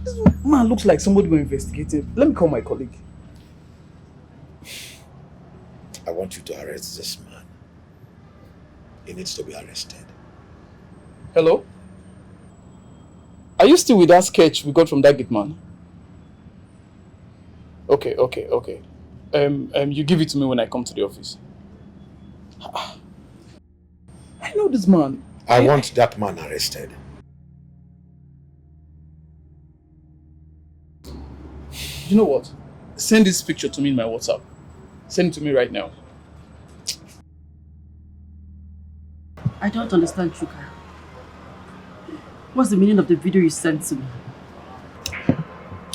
This man looks like somebody we're investigating. Let me call my colleague. I want you to arrest this man. He needs to be arrested. Hello? Are you still with that sketch we got from that gate man? Okay. You give it to me when I come to the office. I know this man. I want that man arrested. You know what? Send this picture to me in my WhatsApp. Send it to me right now. I don't understand, Chuka. What's the meaning of the video you sent to me?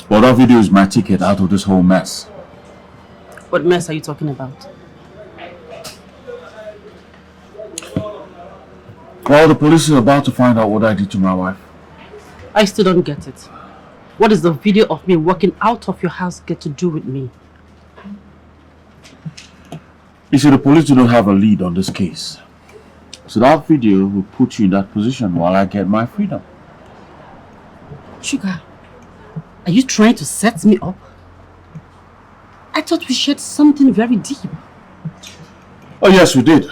Well, that video is my ticket out of this whole mess. What mess are you talking about? Well, the police is about to find out what I did to my wife. I still don't get it. What does the video of me walking out of your house get to do with me? You see, the police do not have a lead on this case. So that video will put you in that position while I get my freedom. Sugar, are you trying to set me up? I thought we shared something very deep. Oh yes, we did.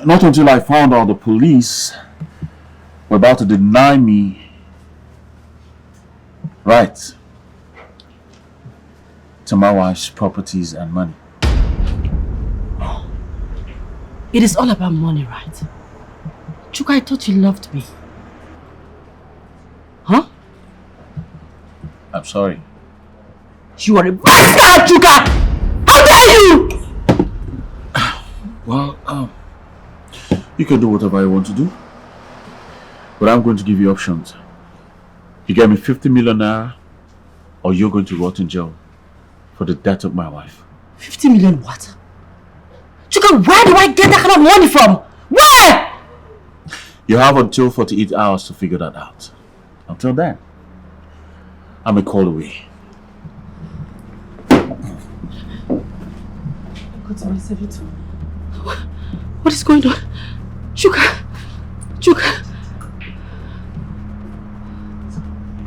Not until I found out the police were about to deny me right to my wife's properties and money. It is all about money, right? Chuka, I thought you loved me. Huh? I'm sorry. You are a bastard, Chuka! How dare you! Well, you can do whatever you want to do. But I'm going to give you options. You get me 50 million naira, or you're going to rot in jail for the death of my wife. 50 million what? Chuka, where do I get that kind of money from? Where? You have until 48 hours to figure that out. Until then, I'm a call away. Go to my 72. What is going on? Chuka! Chuka!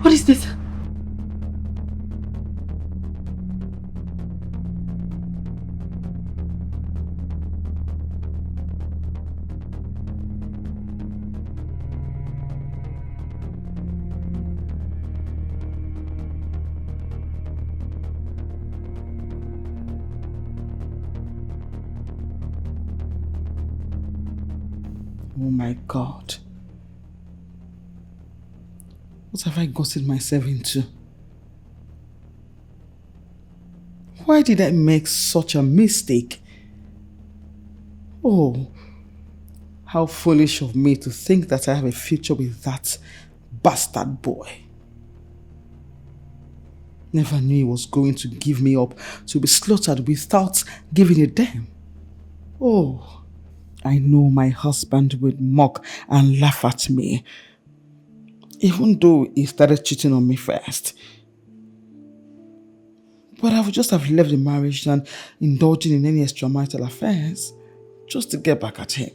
What is this? Oh my God. What have I gotten myself into? Why did I make such a mistake? Oh, how foolish of me to think that I have a future with that bastard boy. Never knew he was going to give me up to be slaughtered without giving a damn. Oh, I know my husband would mock and laugh at me, even though he started cheating on me first. But I would just have left the marriage than indulging in any extramarital affairs just to get back at him.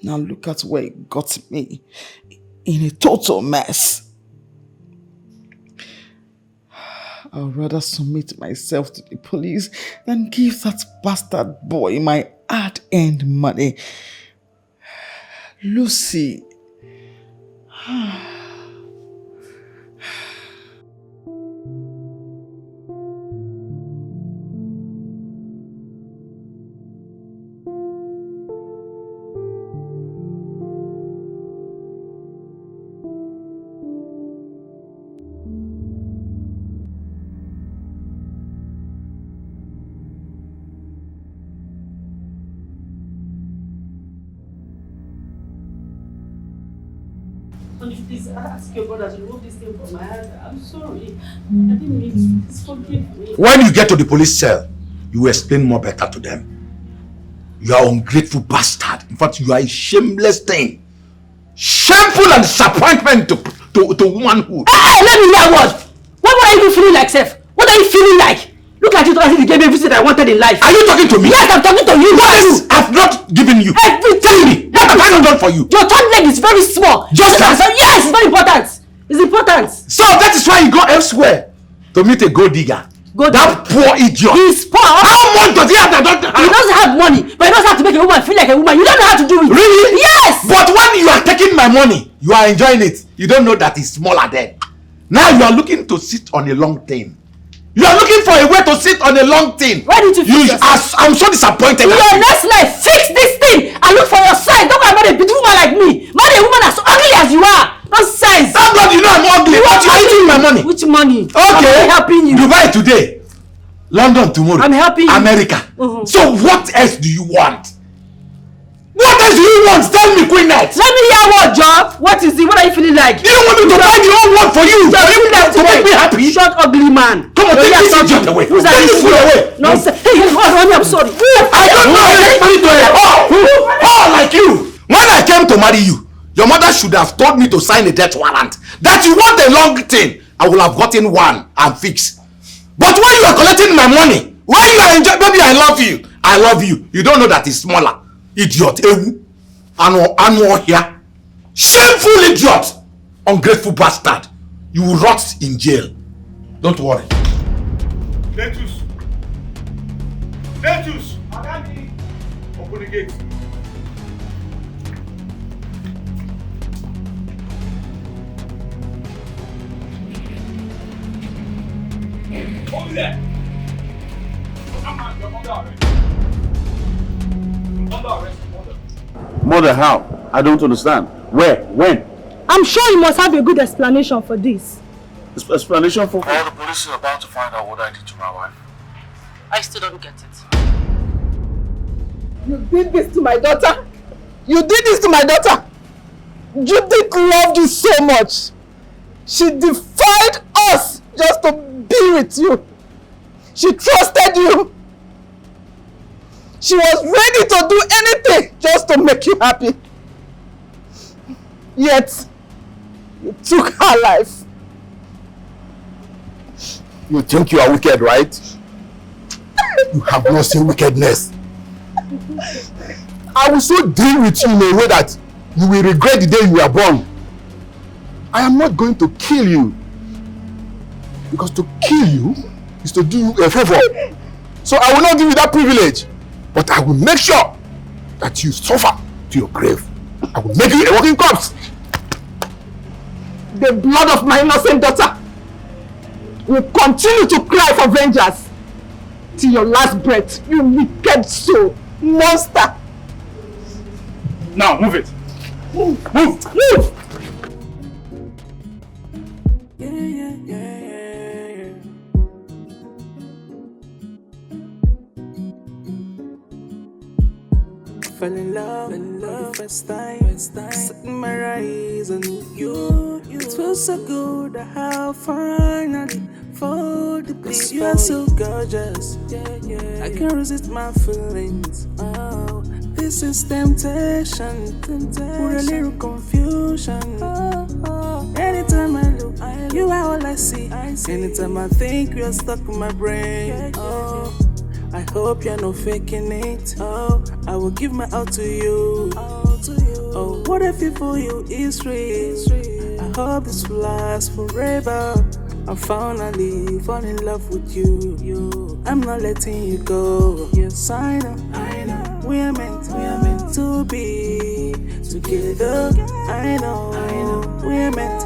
Now look at where it got me, in a total mess. I'd rather submit myself to the police than give that bastard boy my hard-earned money. Lucy. Please ask your brother to remove this thing from my hand. I'm sorry. I didn't mean to. Please forgive me. When you get to the police cell, you will explain more better to them. You are ungrateful bastard. In fact, you are a shameless thing. Shameful and disappointment to womanhood. Hey, let me hear what? What are you feeling like, Seth? What are you feeling like? Look at you as if you gave me everything I wanted in life. Are you talking to me? Yes, I'm talking to you. Yes, I've not given you. Everything. What have I not done for you? Your third leg is very small. Just that? Yes, it's very important. It's important. So that is why you go elsewhere to meet a gold digger. Go That poor idiot. He's poor. How much does he have that don't have? He doesn't have money, but he doesn't have to make a woman feel like a woman. You don't know how to do it. Really? Yes! But when you are taking my money, you are enjoying it. You don't know that it's smaller then. Now you are looking to sit on a long thing. You are looking for a way to sit on a long thing. Why did you fix yourself? I'm so disappointed. In your next life, fix this thing and look for your side. Don't marry a beautiful woman like me. Marry a woman as ugly as you are. Nonsense. Thank God you know I'm ugly. But you are eating my money. Which money? Okay. I'm helping you. Dubai today. London tomorrow. I'm helping you. America. So what else do you want? What else do you want? Tell me, Queen Night. Let me hear what job. What is it? What are you feeling like? You don't want me to find your own work for you. To make me happy. Short ugly man. Come on, take this idiot away. Who's that? Take this fool away. Nonsense. Hey, I'm sorry. I don't know anybody to a whore like you. When I came to marry you, your mother should have told me to sign a death warrant. That you want a long thing, I will have gotten one and fixed. But when you are collecting my money, when you are enjoying, baby, I love you. I love you. You don't know that it's smaller. Idiot. Annual here. Shameful idiot. Ungrateful bastard. You will rot in jail. Don't worry. Letus! Letus! Open the gate. Over there! Come on, you're under arrest. Under arrest, mother. Mother, how? I don't understand. Where? When? I'm sure you must have a good explanation for this. Explanation for All the police is about to find out what I did to my wife. I still don't get it. You did this to my daughter. You did this to my daughter. Judith loved you so much. She defied us just to be with you. She trusted you. She was ready to do anything just to make you happy. Yet, you took her life. You think you are wicked, right? You have not seen wickedness. I will so deal with you in a way that you will regret the day you were born. I am not going to kill you. Because to kill you is to do you a favor. So I will not give you that privilege. But I will make sure that you suffer to your grave. I will make you a walking corpse. The blood of my innocent daughter will continue to cry for vengeance till your last breath, you wicked soul, monster. Now, move it. Move. Yeah. Fell in love for the first time. Setting my eyes on you. It feels so good to have finally found the place. You are so gorgeous. I can't resist my feelings. Oh, this is temptation. With a little confusion. Anytime I look, you are all I see. Anytime I think, you're stuck in my brain. Oh, I hope you're not faking it. Oh, I will give my all to you. Oh, what I feel for you is real. I hope this will last forever. I finally fall in love with you. I'm not letting you go. Yes, I know. We are meant to be together. I know. We are meant